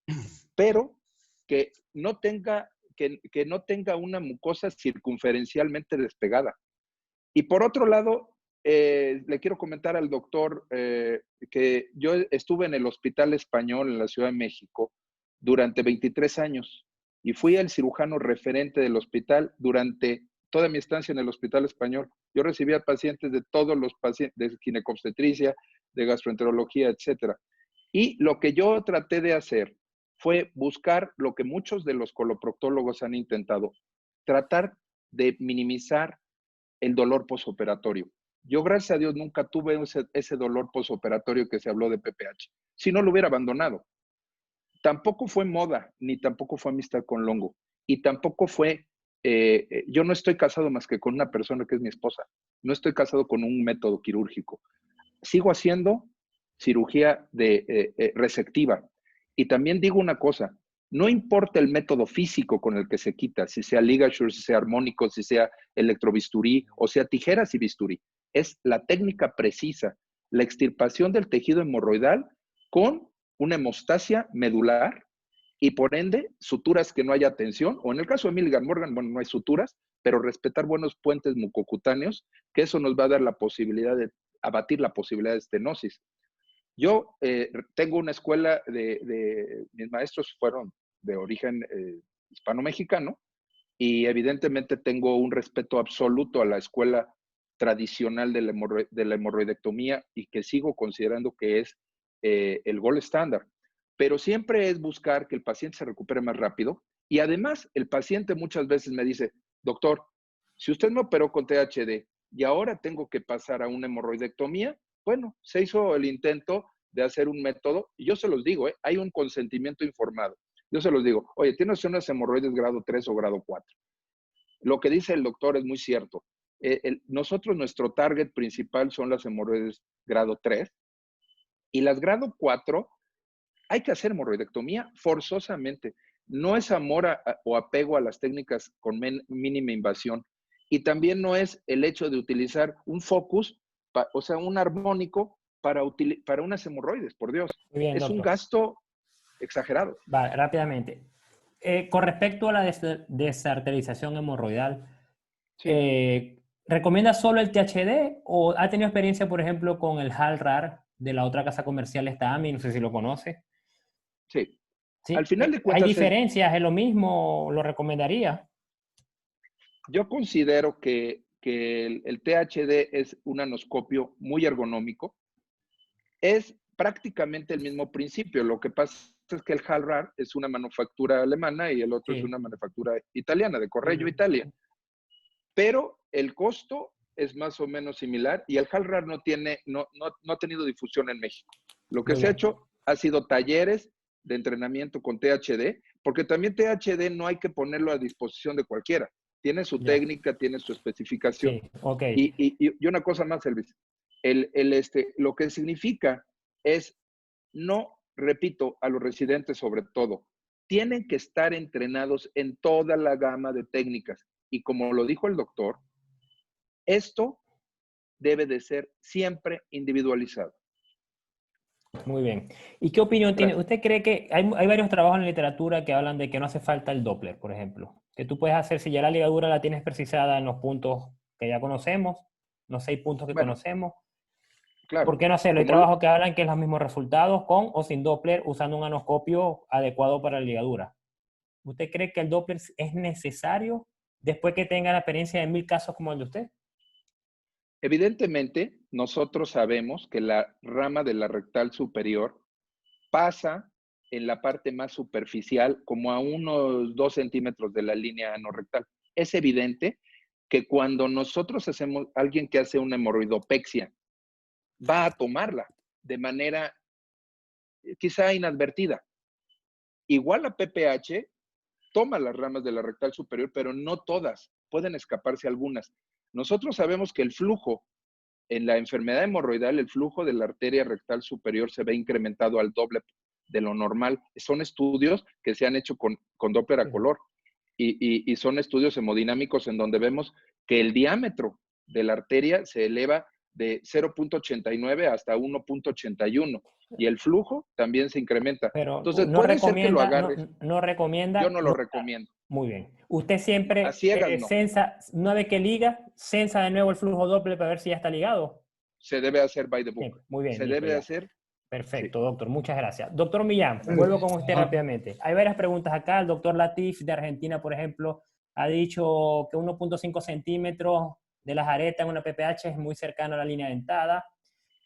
pero que no tenga, que no tenga una mucosa circunferencialmente despegada. Y por otro lado, le quiero comentar al doctor que yo estuve en el Hospital Español en la Ciudad de México durante 23 años y fui el cirujano referente del hospital durante toda mi estancia en el Hospital Español. Yo recibía pacientes de todos los pacientes, de ginecobstetricia, de gastroenterología, etcétera. Y lo que yo traté de hacer fue buscar lo que muchos de los coloproctólogos han intentado, tratar de minimizar el dolor posoperatorio. Yo, gracias a Dios, nunca tuve ese dolor posoperatorio que se habló de PPH. Si no, lo hubiera abandonado. Tampoco fue moda, ni tampoco fue amistad con Longo. Y tampoco fue, yo no estoy casado más que con una persona que es mi esposa. No estoy casado con un método quirúrgico. Sigo haciendo cirugía resectiva. Y también digo una cosa, no importa el método físico con el que se quita, si sea ligature, si sea armónico, si sea electrobisturí o sea tijeras y bisturí. Es la técnica precisa, la extirpación del tejido hemorroidal con una hemostasia medular y por ende suturas que no haya tensión, o en el caso de Milligan Morgan, bueno, no hay suturas, pero respetar buenos puentes mucocutáneos, que eso nos va a dar la posibilidad de abatir la posibilidad de estenosis. Yo tengo una escuela mis maestros fueron de origen hispano-mexicano y evidentemente tengo un respeto absoluto a la escuela tradicional de la hemorroidectomía y que sigo considerando que es el gold estándar. Pero siempre es buscar que el paciente se recupere más rápido y además el paciente muchas veces me dice, doctor, si usted me operó con THD y ahora tengo que pasar a una hemorroidectomía, bueno, se hizo el intento de hacer un método y yo se los digo, hay un consentimiento informado. Yo se los digo, oye, tienes unas hemorroides grado 3 o grado 4. Lo que dice el doctor es muy cierto. Nosotros, nuestro target principal son las hemorroides grado 3 y las grado 4 hay que hacer hemorroidectomía forzosamente. No es amor o apego a las técnicas con mínima invasión. Y también no es el hecho de utilizar un focus, o sea, un armónico para unas hemorroides, por Dios. Muy bien, Es doctor. un gasto exagerado. Vale, rápidamente. Con respecto a la desarterización hemorroidal, Sí. ¿recomienda solo el THD o ha tenido experiencia, por ejemplo, con el HALRAR de la otra casa comercial Stami? No sé si lo conoce. Sí. Al ¿Sí? final de ¿Hay cuentas, diferencias? ¿Es lo mismo? ¿Lo recomendaría? yo considero que el THD es un anoscopio muy ergonómico. Es prácticamente el mismo principio. Lo que pasa es que el HALRAR es una manufactura alemana y el otro es Sí. una manufactura italiana, de Correggio, Italia. Pero el costo es más o menos similar y el HALRAR no ha tenido difusión en México. Lo que Muy se ha bien. hecho ha sido talleres de entrenamiento con THD, porque también THD no hay que ponerlo a disposición de cualquiera. Tiene su Ya. técnica, tiene su especificación. Sí, ok. Y una cosa más, Elvis. Lo que significa es, no, repito, a los residentes sobre todo, tienen que estar entrenados en toda la gama de técnicas. Y como lo dijo el doctor, esto debe de ser siempre individualizado. Muy bien. ¿Y qué opinión tiene? Gracias. ¿Usted cree que hay varios trabajos en la literatura que hablan de que no hace falta el Doppler, por ejemplo? Que tú puedes hacer, si ya la ligadura la tienes precisada en los puntos que ya conocemos, los 6 puntos que Bueno, conocemos, claro. ¿por qué no hacerlo? Hay Como, trabajos que hablan que es los mismos resultados con o sin Doppler usando un anoscopio adecuado para la ligadura. ¿Usted cree que el Doppler es necesario después que tenga la experiencia de 1000 casos como el de usted? evidentemente, nosotros sabemos que la rama de la rectal superior pasa en la parte más superficial, como a unos 2 centímetros de la línea anorrectal. Es evidente que cuando nosotros hacemos, alguien que hace una hemorroidopexia, va a tomarla de manera quizá inadvertida. Igual la PPH toma las ramas de la rectal superior, pero no todas, pueden escaparse algunas. Nosotros sabemos que el flujo en la enfermedad hemorroidal, el flujo de la arteria rectal superior se ve incrementado al doble de lo normal. Son estudios que se han hecho con Doppler a color y son estudios hemodinámicos en donde vemos que el diámetro de la arteria se eleva de 0.89 hasta 1.81 y el flujo también se incrementa. Pero Entonces, no puede ser que lo recomienda, agarres. no Yo recomienda. no lo recomiendo. Muy bien. Usted A siempre ciegas no. censa, una vez que liga, censa de nuevo el flujo Doppler para ver si ya está ligado. Se debe hacer by the book. Siempre. Muy bien, Se listo debe ya. hacer. Perfecto, Sí. doctor. Muchas gracias. Doctor Millán, vuelvo con usted Ajá. rápidamente. Hay varias preguntas acá. El doctor Latif de Argentina, por ejemplo, ha dicho que 1.5 centímetros de las aretas en una PPH es muy cercano a la línea dentada.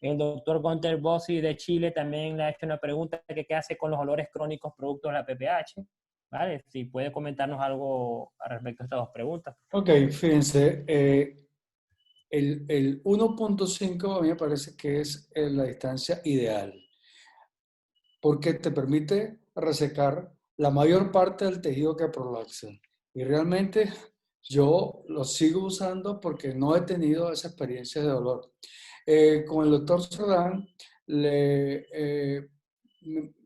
El doctor Gunter Bossi de Chile también le ha hecho una pregunta que qué hace con los olores crónicos producto de la PPH. ¿Vale? Si puede comentarnos algo al respecto a estas dos preguntas. Ok, fíjense, el 1.5 a mí me parece que es la distancia ideal, porque te permite resecar la mayor parte del tejido que prolaxa. Y realmente yo lo sigo usando porque no he tenido esa experiencia de dolor. Con el doctor Sordán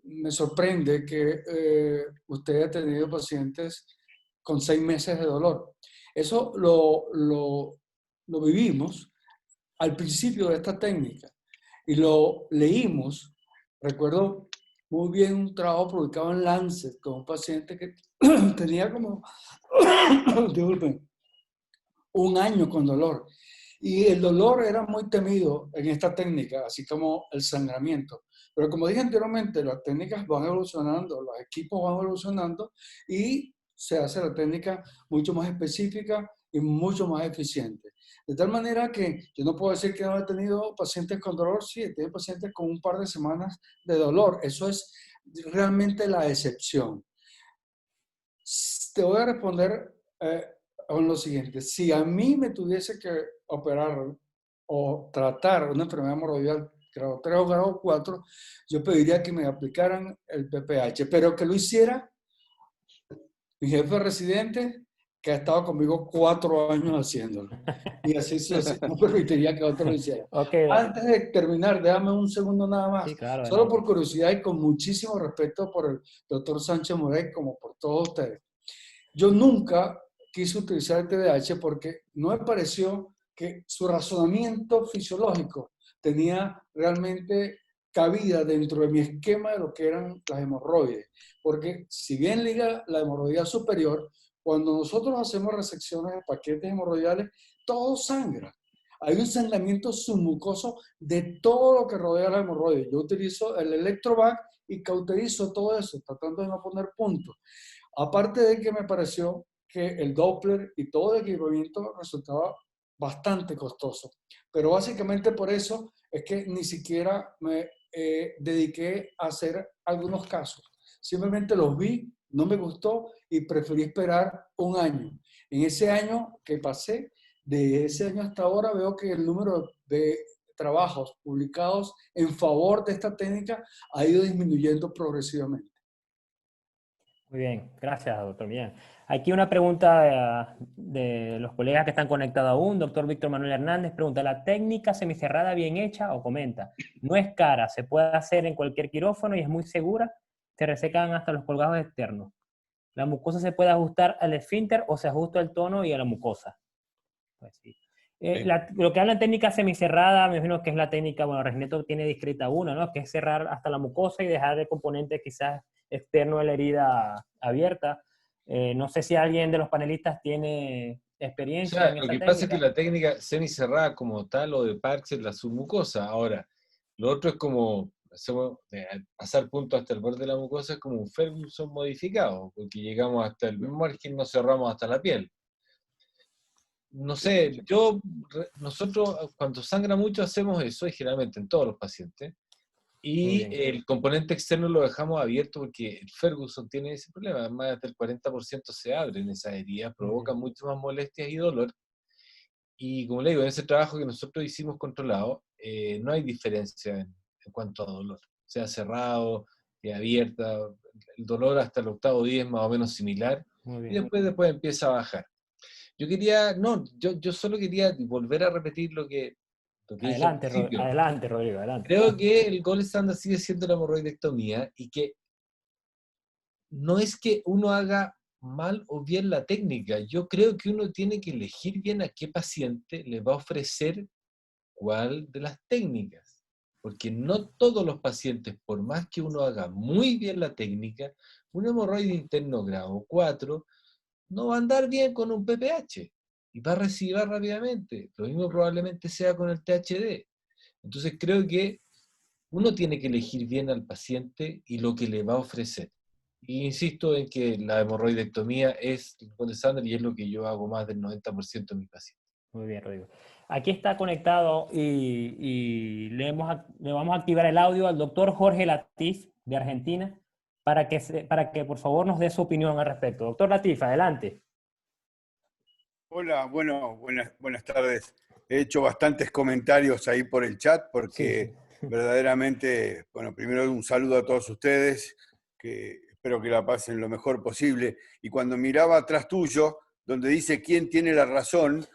me sorprende que usted haya tenido pacientes con 6 meses de dolor. Eso lo vivimos al principio de esta técnica y lo leímos. Recuerdo muy bien un trabajo publicado en Lancet con un paciente que tenía como, disculpen, un año con dolor. Y el dolor era muy temido en esta técnica, así como el sangramiento. Pero como dije anteriormente, las técnicas van evolucionando, los equipos van evolucionando y se hace la técnica mucho más específica y mucho más eficiente. De tal manera que yo no puedo decir que no he tenido pacientes con dolor, sí, he tenido pacientes con un par de semanas de dolor. Eso es realmente la excepción. Te voy a responder con lo siguiente. Si a mí me tuviese que operar o tratar una enfermedad hemorroidal grado 3 o grado 4, yo pediría que me aplicaran el PPH, pero que lo hiciera mi jefe residente, que ha estado conmigo 4 años haciéndolo. Y así no permitiría que otro lo hiciera. Okay. Antes de terminar, déjame un segundo nada más. Sí, claro, Solo adelante. por curiosidad y con muchísimo respeto por el doctor Sánchez Morey, como por todos ustedes. Yo nunca quise utilizar el TDAH porque no me pareció que su razonamiento fisiológico tenía realmente cabida dentro de mi esquema de lo que eran las hemorroides. Porque si bien liga la hemorroidal superior, cuando nosotros hacemos resecciones de paquetes hemorroidales, todo sangra. Hay un sangramiento submucoso de todo lo que rodea la hemorroide. Yo utilizo el electrovac y cauterizo todo eso, tratando de no poner puntos. Aparte de que me pareció que el Doppler y todo el equipamiento resultaba bastante costoso. Pero básicamente por eso es que ni siquiera me dediqué a hacer algunos casos. Simplemente los vi, no me gustó y preferí esperar un año. En ese año que pasé, de ese año hasta ahora, veo que el número de trabajos publicados en favor de esta técnica ha ido disminuyendo progresivamente. Muy bien, gracias, doctor Millán. Aquí una pregunta de los colegas que están conectados aún. Doctor Víctor Manuel Hernández pregunta, ¿la técnica semicerrada bien hecha? O comenta, no es cara, se puede hacer en cualquier quirófano y es muy segura, se resecan hasta los colgados externos. ¿La mucosa se puede ajustar al esfínter o se ajusta el tono y a la mucosa? Pues sí. Lo que hablan técnica semicerrada, me imagino que es la técnica, bueno, Regineto tiene discreta 1, ¿no? Que es cerrar hasta la mucosa y dejar el componente quizás externo de la herida abierta. No sé si alguien de los panelistas tiene O experiencia sea, en lo esa que pasa es que técnica. la técnica semicerrada como tal o de Parks es la submucosa. Ahora, lo otro es como pasar puntos hasta el borde de la mucosa, es como un Ferguson modificado, porque llegamos hasta el mismo margen, no cerramos hasta la piel. No sé, nosotros cuando sangra mucho hacemos eso, y generalmente en todos los pacientes, Muy y bien. el componente externo lo dejamos abierto porque el Ferguson tiene ese problema, además hasta el 40% se abre en esas heridas, provoca mucho más molestias y dolor. Y como le digo, en ese trabajo que nosotros hicimos controlado, no hay diferencia en cuanto a dolor. Sea cerrado, sea abierta, el dolor hasta el octavo día es más o menos similar, Muy y bien. después empieza a bajar. Yo solo quería volver a repetir lo que dije al principio. Adelante, Rodrigo, adelante. Creo que el gold standard sigue siendo la hemorroidectomía y que no es que uno haga mal o bien la técnica. Yo creo que uno tiene que elegir bien a qué paciente le va a ofrecer cuál de las técnicas. Porque no todos los pacientes, por más que uno haga muy bien la técnica, un hemorroide interno grado 4 no va a andar bien con un PPH y va a recibir rápidamente. Lo mismo probablemente sea con el THD. Entonces creo que uno tiene que elegir bien al paciente y lo que le va a ofrecer. Y insisto en que la hemorroidectomía es el gold standard y es lo que yo hago más del 90% de mis pacientes. Muy bien, Rodrigo. Aquí está conectado y le vamos a activar el audio al doctor Jorge Latif, de Argentina, para que por favor nos dé su opinión al respecto. Doctor Latif, adelante. Hola, bueno, buenas tardes. He hecho bastantes comentarios ahí por el chat porque Sí. verdaderamente, bueno, primero un saludo a todos ustedes, que espero que la pasen lo mejor posible. Y cuando miraba atrás tuyo, donde dice quién tiene la razón,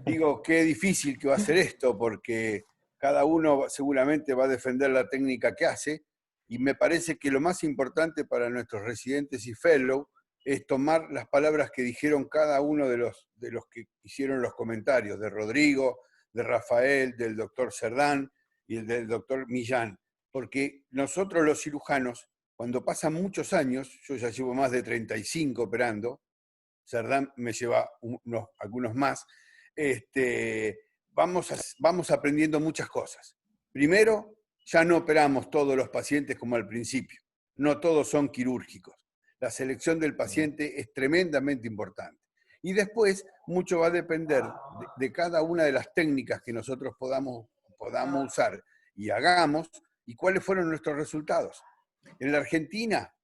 digo, qué difícil que va a ser esto, porque cada uno seguramente va a defender la técnica que hace, y me parece que lo más importante para nuestros residentes y fellow es tomar las palabras que dijeron cada uno de los que hicieron los comentarios, de Rodrigo, de Rafael, del doctor Cerdán y el del doctor Millán, porque nosotros los cirujanos, cuando pasan muchos años, yo ya llevo más de 35 operando, Cerdán me lleva algunos más, vamos aprendiendo muchas cosas. Primero, ya no operamos todos los pacientes como al principio, no todos son quirúrgicos. La selección del paciente es tremendamente importante. Y después, mucho va a depender de cada una de las técnicas que nosotros podamos usar y hagamos, y cuáles fueron nuestros resultados. En la Argentina,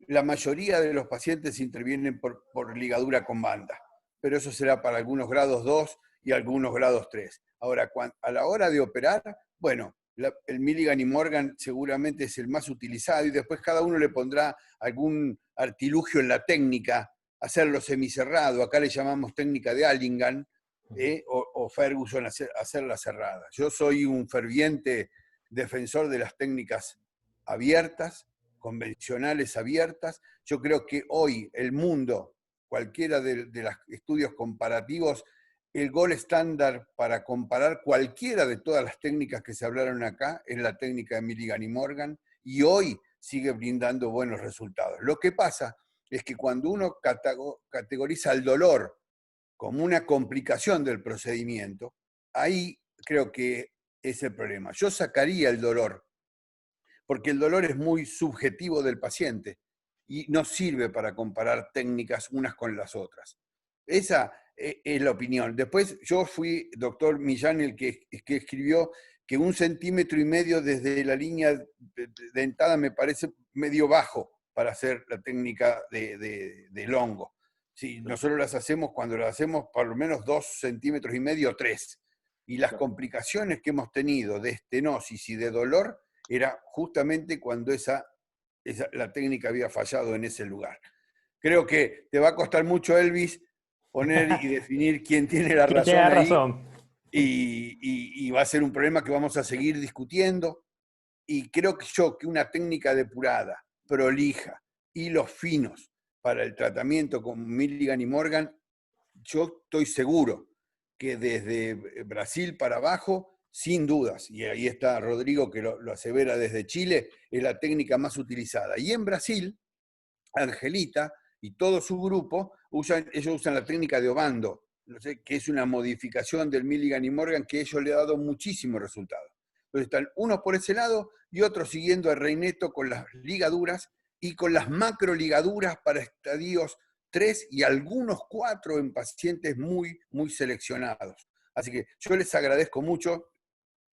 la mayoría de los pacientes intervienen por ligadura con banda, pero eso será para algunos grados 2 y algunos grados 3. Ahora, a la hora de operar, bueno, el Milligan y Morgan seguramente es el más utilizado y después cada uno le pondrá algún artilugio en la técnica, hacerlo semicerrado, acá le llamamos técnica de Allingham, o Ferguson, hacerla cerrada. Yo soy un ferviente defensor de las técnicas abiertas, convencionales abiertas. Yo creo que hoy el mundo, cualquiera de los estudios comparativos, el gold estándar para comparar cualquiera de todas las técnicas que se hablaron acá es la técnica de Milligan y Morgan, y hoy sigue brindando buenos resultados. Lo que pasa es que cuando uno categoriza el dolor como una complicación del procedimiento, ahí creo que es el problema. Yo sacaría el dolor, porque el dolor es muy subjetivo del paciente y no sirve para comparar técnicas unas con las otras. Esa es la opinión. Después yo fui, doctor Millán, el que escribió que 1,5 centímetros desde la línea dentada me parece medio bajo para hacer la técnica del hongo. Sí, nosotros las hacemos cuando las hacemos por lo menos 2,5 centímetros, 3. Y las complicaciones que hemos tenido de estenosis y de dolor era justamente cuando la técnica había fallado en ese lugar. Creo que te va a costar mucho, Elvis, poner y definir quién tiene la razón tiene ahí. razón. Y va a ser un problema que vamos a seguir discutiendo. Y creo que una técnica depurada, prolija, hilos finos para el tratamiento con Milligan y Morgan, yo estoy seguro que desde Brasil para abajo, sin dudas, y ahí está Rodrigo que lo asevera desde Chile, es la técnica más utilizada. Y en Brasil, Angelita y todo su grupo, ellos usan la técnica de Obando, no sé, que es una modificación del Milligan y Morgan que ellos le ha dado muchísimos resultados. Entonces están unos por ese lado y otros siguiendo a Reineto con las ligaduras y con las macroligaduras para estadios 3 y algunos 4 en pacientes muy, muy seleccionados. Así que yo les agradezco mucho.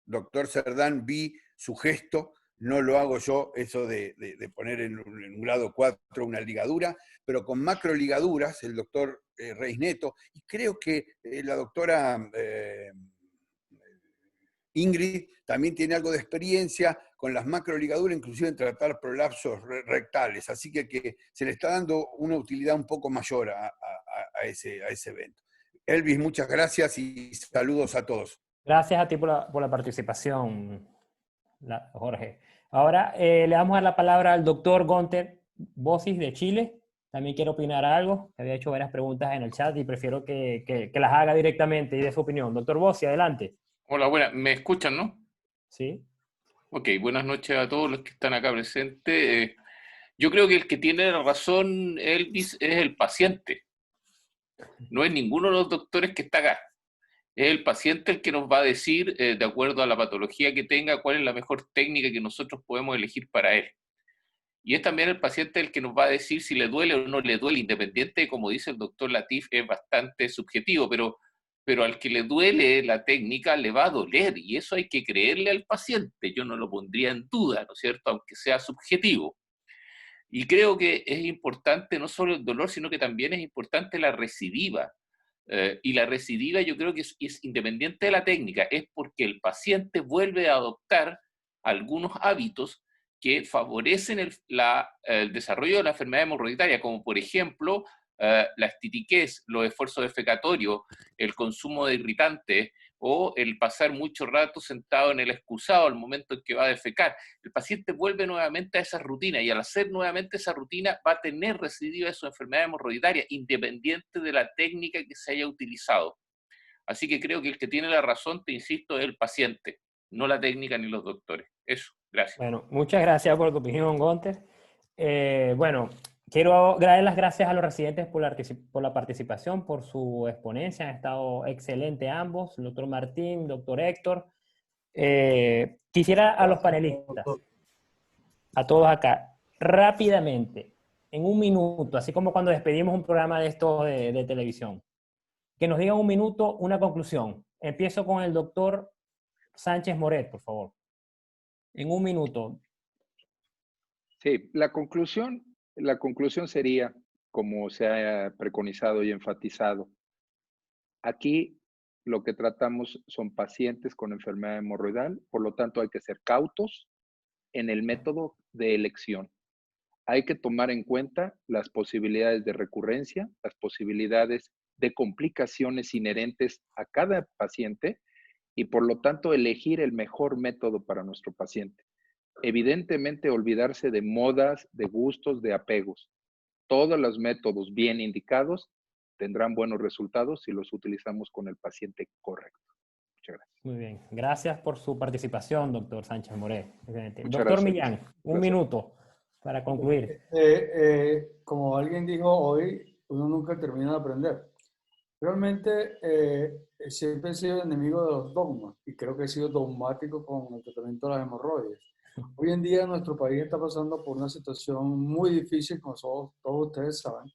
Doctor Cerdán, vi su gesto, no lo hago yo, eso de poner en un grado 4 una ligadura, pero con macroligaduras, el doctor Reisneto, y creo que la doctora Ingrid también tiene algo de experiencia con las macroligaduras, inclusive en tratar prolapsos rectales, así que se le está dando una utilidad un poco mayor a ese evento. Elvis, muchas gracias y saludos a todos. Gracias a ti por la participación, Jorge. Ahora le vamos a dar la palabra al doctor Gonter Bosis de Chile. También quiere opinar algo. Había hecho varias preguntas en el chat y prefiero que las haga directamente y dé su opinión. Doctor Bosis, adelante. Hola, buenas. ¿Me escuchan, no? Sí. Ok, buenas noches a todos los que están acá presentes. Yo creo que el que tiene la razón, Elvis, es el paciente. No es ninguno de los doctores que está acá. Es el paciente el que nos va a decir, de acuerdo a la patología que tenga, cuál es la mejor técnica que nosotros podemos elegir para él. Y es también el paciente el que nos va a decir si le duele o no le duele, independiente de, como dice el doctor Latif, es bastante subjetivo, pero al que le duele la técnica le va a doler, y eso hay que creerle al paciente. Yo no lo pondría en duda, ¿no es cierto?, aunque sea subjetivo. Y creo que es importante no solo el dolor, sino que también es importante la recidiva. Y la recidiva yo creo que es independiente de la técnica, es porque el paciente vuelve a adoptar algunos hábitos que favorecen el desarrollo de la enfermedad hemorroidaria, como por ejemplo la estitiquez, los esfuerzos defecatorios, el consumo de irritantes o el pasar mucho rato sentado en el excusado al momento en que va a defecar. El paciente vuelve nuevamente a esa rutina y al hacer nuevamente esa rutina va a tener recidiva de su enfermedad hemorroidaria, independiente de la técnica que se haya utilizado. Así que creo que el que tiene la razón, te insisto, es el paciente, no la técnica ni los doctores. Eso, gracias. Bueno, muchas gracias por tu opinión, Gonter. Bueno, quiero dar las gracias a los residentes por la participación, por su exponencia. Han estado excelentes ambos, el doctor Martín, el doctor Héctor. Quisiera a los panelistas, a todos acá, rápidamente, en un minuto, así como cuando despedimos un programa de esto de televisión, que nos digan un minuto una conclusión. Empiezo con el doctor Sánchez Moret, por favor. En un minuto. Sí, la conclusión sería, como se ha preconizado y enfatizado, aquí lo que tratamos son pacientes con enfermedad hemorroidal, por lo tanto hay que ser cautos en el método de elección. Hay que tomar en cuenta las posibilidades de recurrencia, las posibilidades de complicaciones inherentes a cada paciente y por lo tanto elegir el mejor método para nuestro paciente. Evidentemente olvidarse de modas, de gustos, de apegos. Todos los métodos bien indicados tendrán buenos resultados si los utilizamos con el paciente correcto. Muchas gracias. Muy bien. Gracias por su participación, doctor Sánchez Moret. Doctor gracias. Millán, un minuto para concluir. Como alguien dijo hoy, uno nunca termina de aprender. Realmente siempre he sido enemigo de los dogmas y creo que he sido dogmático con el tratamiento de las hemorroides. Hoy en día nuestro país está pasando por una situación muy difícil, como todos ustedes saben,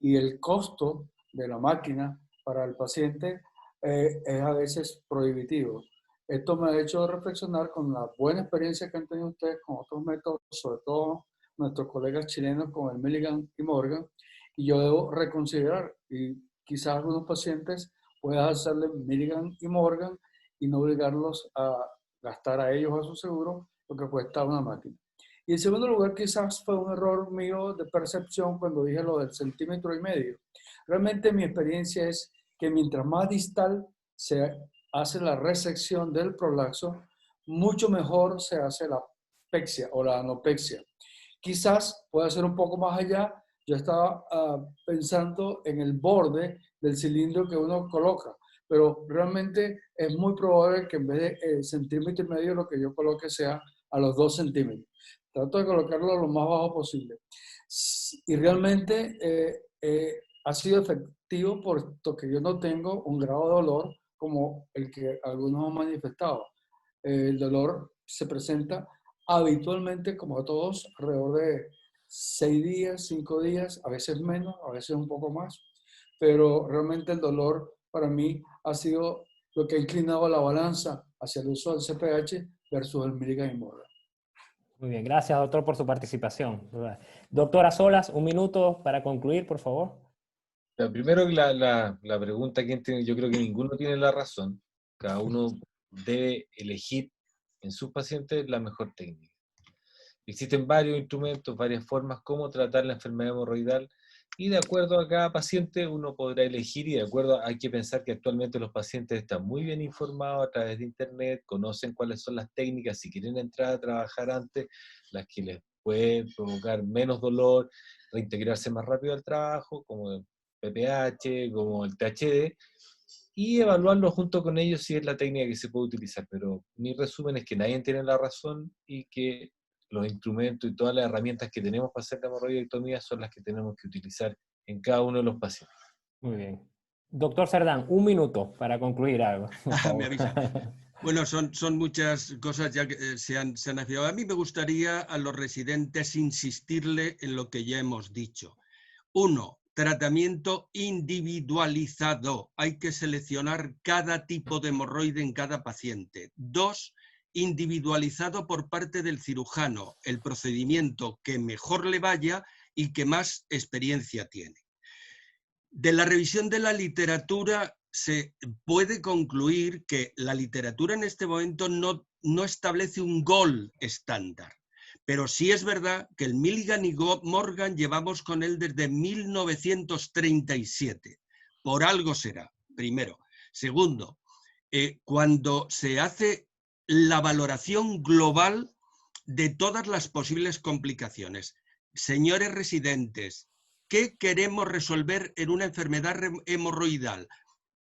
y el costo de la máquina para el paciente es a veces prohibitivo. Esto me ha hecho reflexionar con la buena experiencia que han tenido ustedes con otros métodos, sobre todo nuestros colegas chilenos con el Milligan y Morgan, y yo debo reconsiderar, y quizás algunos pacientes puedan hacerle Milligan y Morgan y no obligarlos a gastar a ellos a su seguro lo que cuesta una máquina. Y en segundo lugar, quizás fue un error mío de percepción cuando dije lo del 1,5 centímetros. Realmente mi experiencia es que mientras más distal se hace la resección del prolaxo, mucho mejor se hace la pexia o la anopexia. Quizás pueda ser un poco más allá. Yo estaba pensando en el borde del cilindro que uno coloca, pero realmente es muy probable que en vez de centímetro y medio lo que yo coloque sea a los 2 centímetros. Trato de colocarlo lo más bajo posible. Y realmente ha sido efectivo puesto que yo no tengo un grado de dolor como el que algunos han manifestado. El dolor se presenta habitualmente, como a todos, alrededor de 6 días, 5 días, a veces menos, a veces un poco más, pero realmente el dolor para mí ha sido lo que ha inclinado la balanza hacia el uso del CPH versus el Milligan y Morgan. Muy bien, gracias doctor por su participación. Doctora Solas, un minuto para concluir, por favor. Primero la pregunta, ¿quién tiene? Yo creo que ninguno tiene la razón. Cada uno debe elegir en sus pacientes la mejor técnica. Existen varios instrumentos, varias formas como tratar la enfermedad hemorroidal y de acuerdo a cada paciente uno podrá elegir y de acuerdo hay que pensar que actualmente los pacientes están muy bien informados a través de internet, conocen cuáles son las técnicas, si quieren entrar a trabajar antes, las que les pueden provocar menos dolor, reintegrarse más rápido al trabajo, como el PPH, como el THD, y evaluarlo junto con ellos si es la técnica que se puede utilizar. Pero mi resumen es que nadie tiene la razón y que los instrumentos y todas las herramientas que tenemos para hacer la hemorroidectomía son las que tenemos que utilizar en cada uno de los pacientes. Muy bien. Doctor Cerdán, un minuto para concluir algo, por favor. Me avisa. Bueno, son muchas cosas ya que se han afirmado. A mí me gustaría a los residentes insistirle en lo que ya hemos dicho. 1. Tratamiento individualizado. Hay que seleccionar cada tipo de hemorroide en cada paciente. 2. Individualizado por parte del cirujano, el procedimiento que mejor le vaya y que más experiencia tiene. De la revisión de la literatura se puede concluir que la literatura en este momento no establece un gol estándar. Pero sí es verdad que el Milligan y Morgan llevamos con él desde 1937. Por algo será, primero. Segundo, cuando se hace la valoración global de todas las posibles complicaciones. Señores residentes, ¿qué queremos resolver en una enfermedad hemorroidal?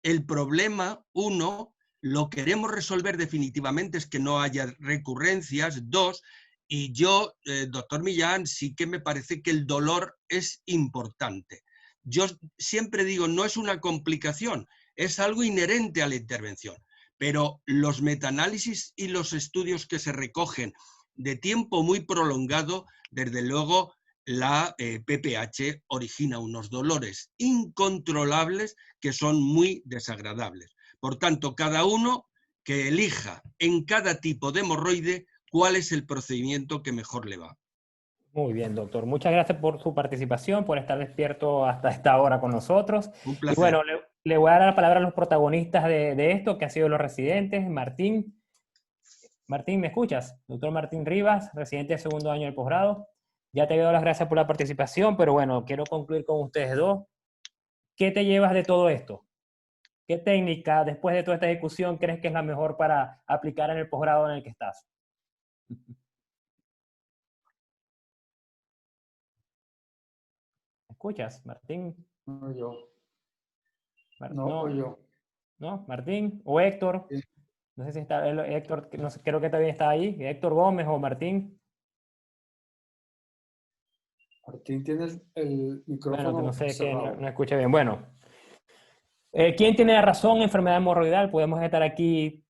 El problema, 1, lo queremos resolver definitivamente, es que no haya recurrencias. 2, y yo, doctor Millán, sí que me parece que el dolor es importante. Yo siempre digo, no es una complicación, es algo inherente a la intervención. Pero los metaanálisis y los estudios que se recogen de tiempo muy prolongado, desde luego la PPH origina unos dolores incontrolables que son muy desagradables. Por tanto, cada uno que elija en cada tipo de hemorroide cuál es el procedimiento que mejor le va. Muy bien, doctor. Muchas gracias por su participación, por estar despierto hasta esta hora con nosotros. Un placer. Y bueno, le voy a dar la palabra a los protagonistas de esto, que han sido los residentes. Martín, ¿me escuchas? Doctor Martín Rivas, residente de segundo año del posgrado. Ya te doy las gracias por la participación, pero bueno, quiero concluir con ustedes dos. ¿Qué te llevas de todo esto? ¿Qué técnica, después de toda esta discusión, crees que es la mejor para aplicar en el posgrado en el que estás? ¿Me escuchas, Martín? No, yo. No, yo. ¿No? ¿Martín? ¿O Héctor? Sí. No sé si está Héctor, no sé, creo que también está ahí. ¿Héctor Gómez o Martín? Martín tiene el micrófono Bueno, que no sé, que cerrado. no escucha bien. Bueno, ¿quién tiene la razón? Enfermedad hemorroidal. Podemos estar aquí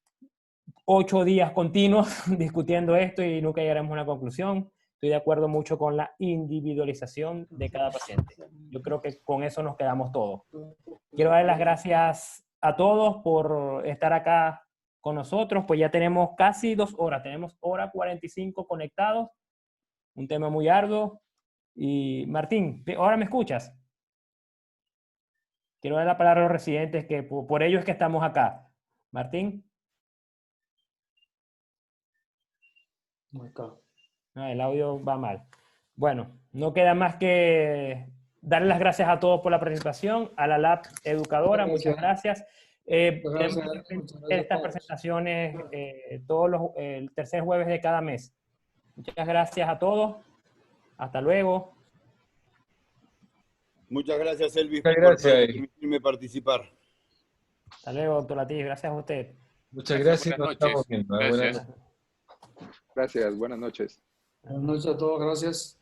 8 días continuos discutiendo esto y nunca llegaremos a una conclusión. Estoy de acuerdo mucho con la individualización de cada paciente. Yo creo que con eso nos quedamos todos. Quiero dar las gracias a todos por estar acá con nosotros. Pues ya tenemos casi 2 horas. Tenemos hora 45 conectados. Un tema muy arduo. Y Martín, ¿ahora me escuchas? Quiero dar la palabra a los residentes, que por ello es que estamos acá. Martín. Acá. No, el audio va mal. Bueno, no queda más que darle las gracias a todos por la participación, a la Lab Educadora, muchas gracias. Tenemos estas presentaciones el tercer jueves de cada mes. Muchas gracias a todos. Hasta luego. Muchas gracias, Elvis, Muchas gracias, por permitirme participar. Hasta luego, doctor Latif. Gracias a usted. Muchas Gracias, gracias. Nos buenas estamos noches. viendo. Gracias. Buenas noches. Gracias, buenas noches. Buenas noches a todos, gracias.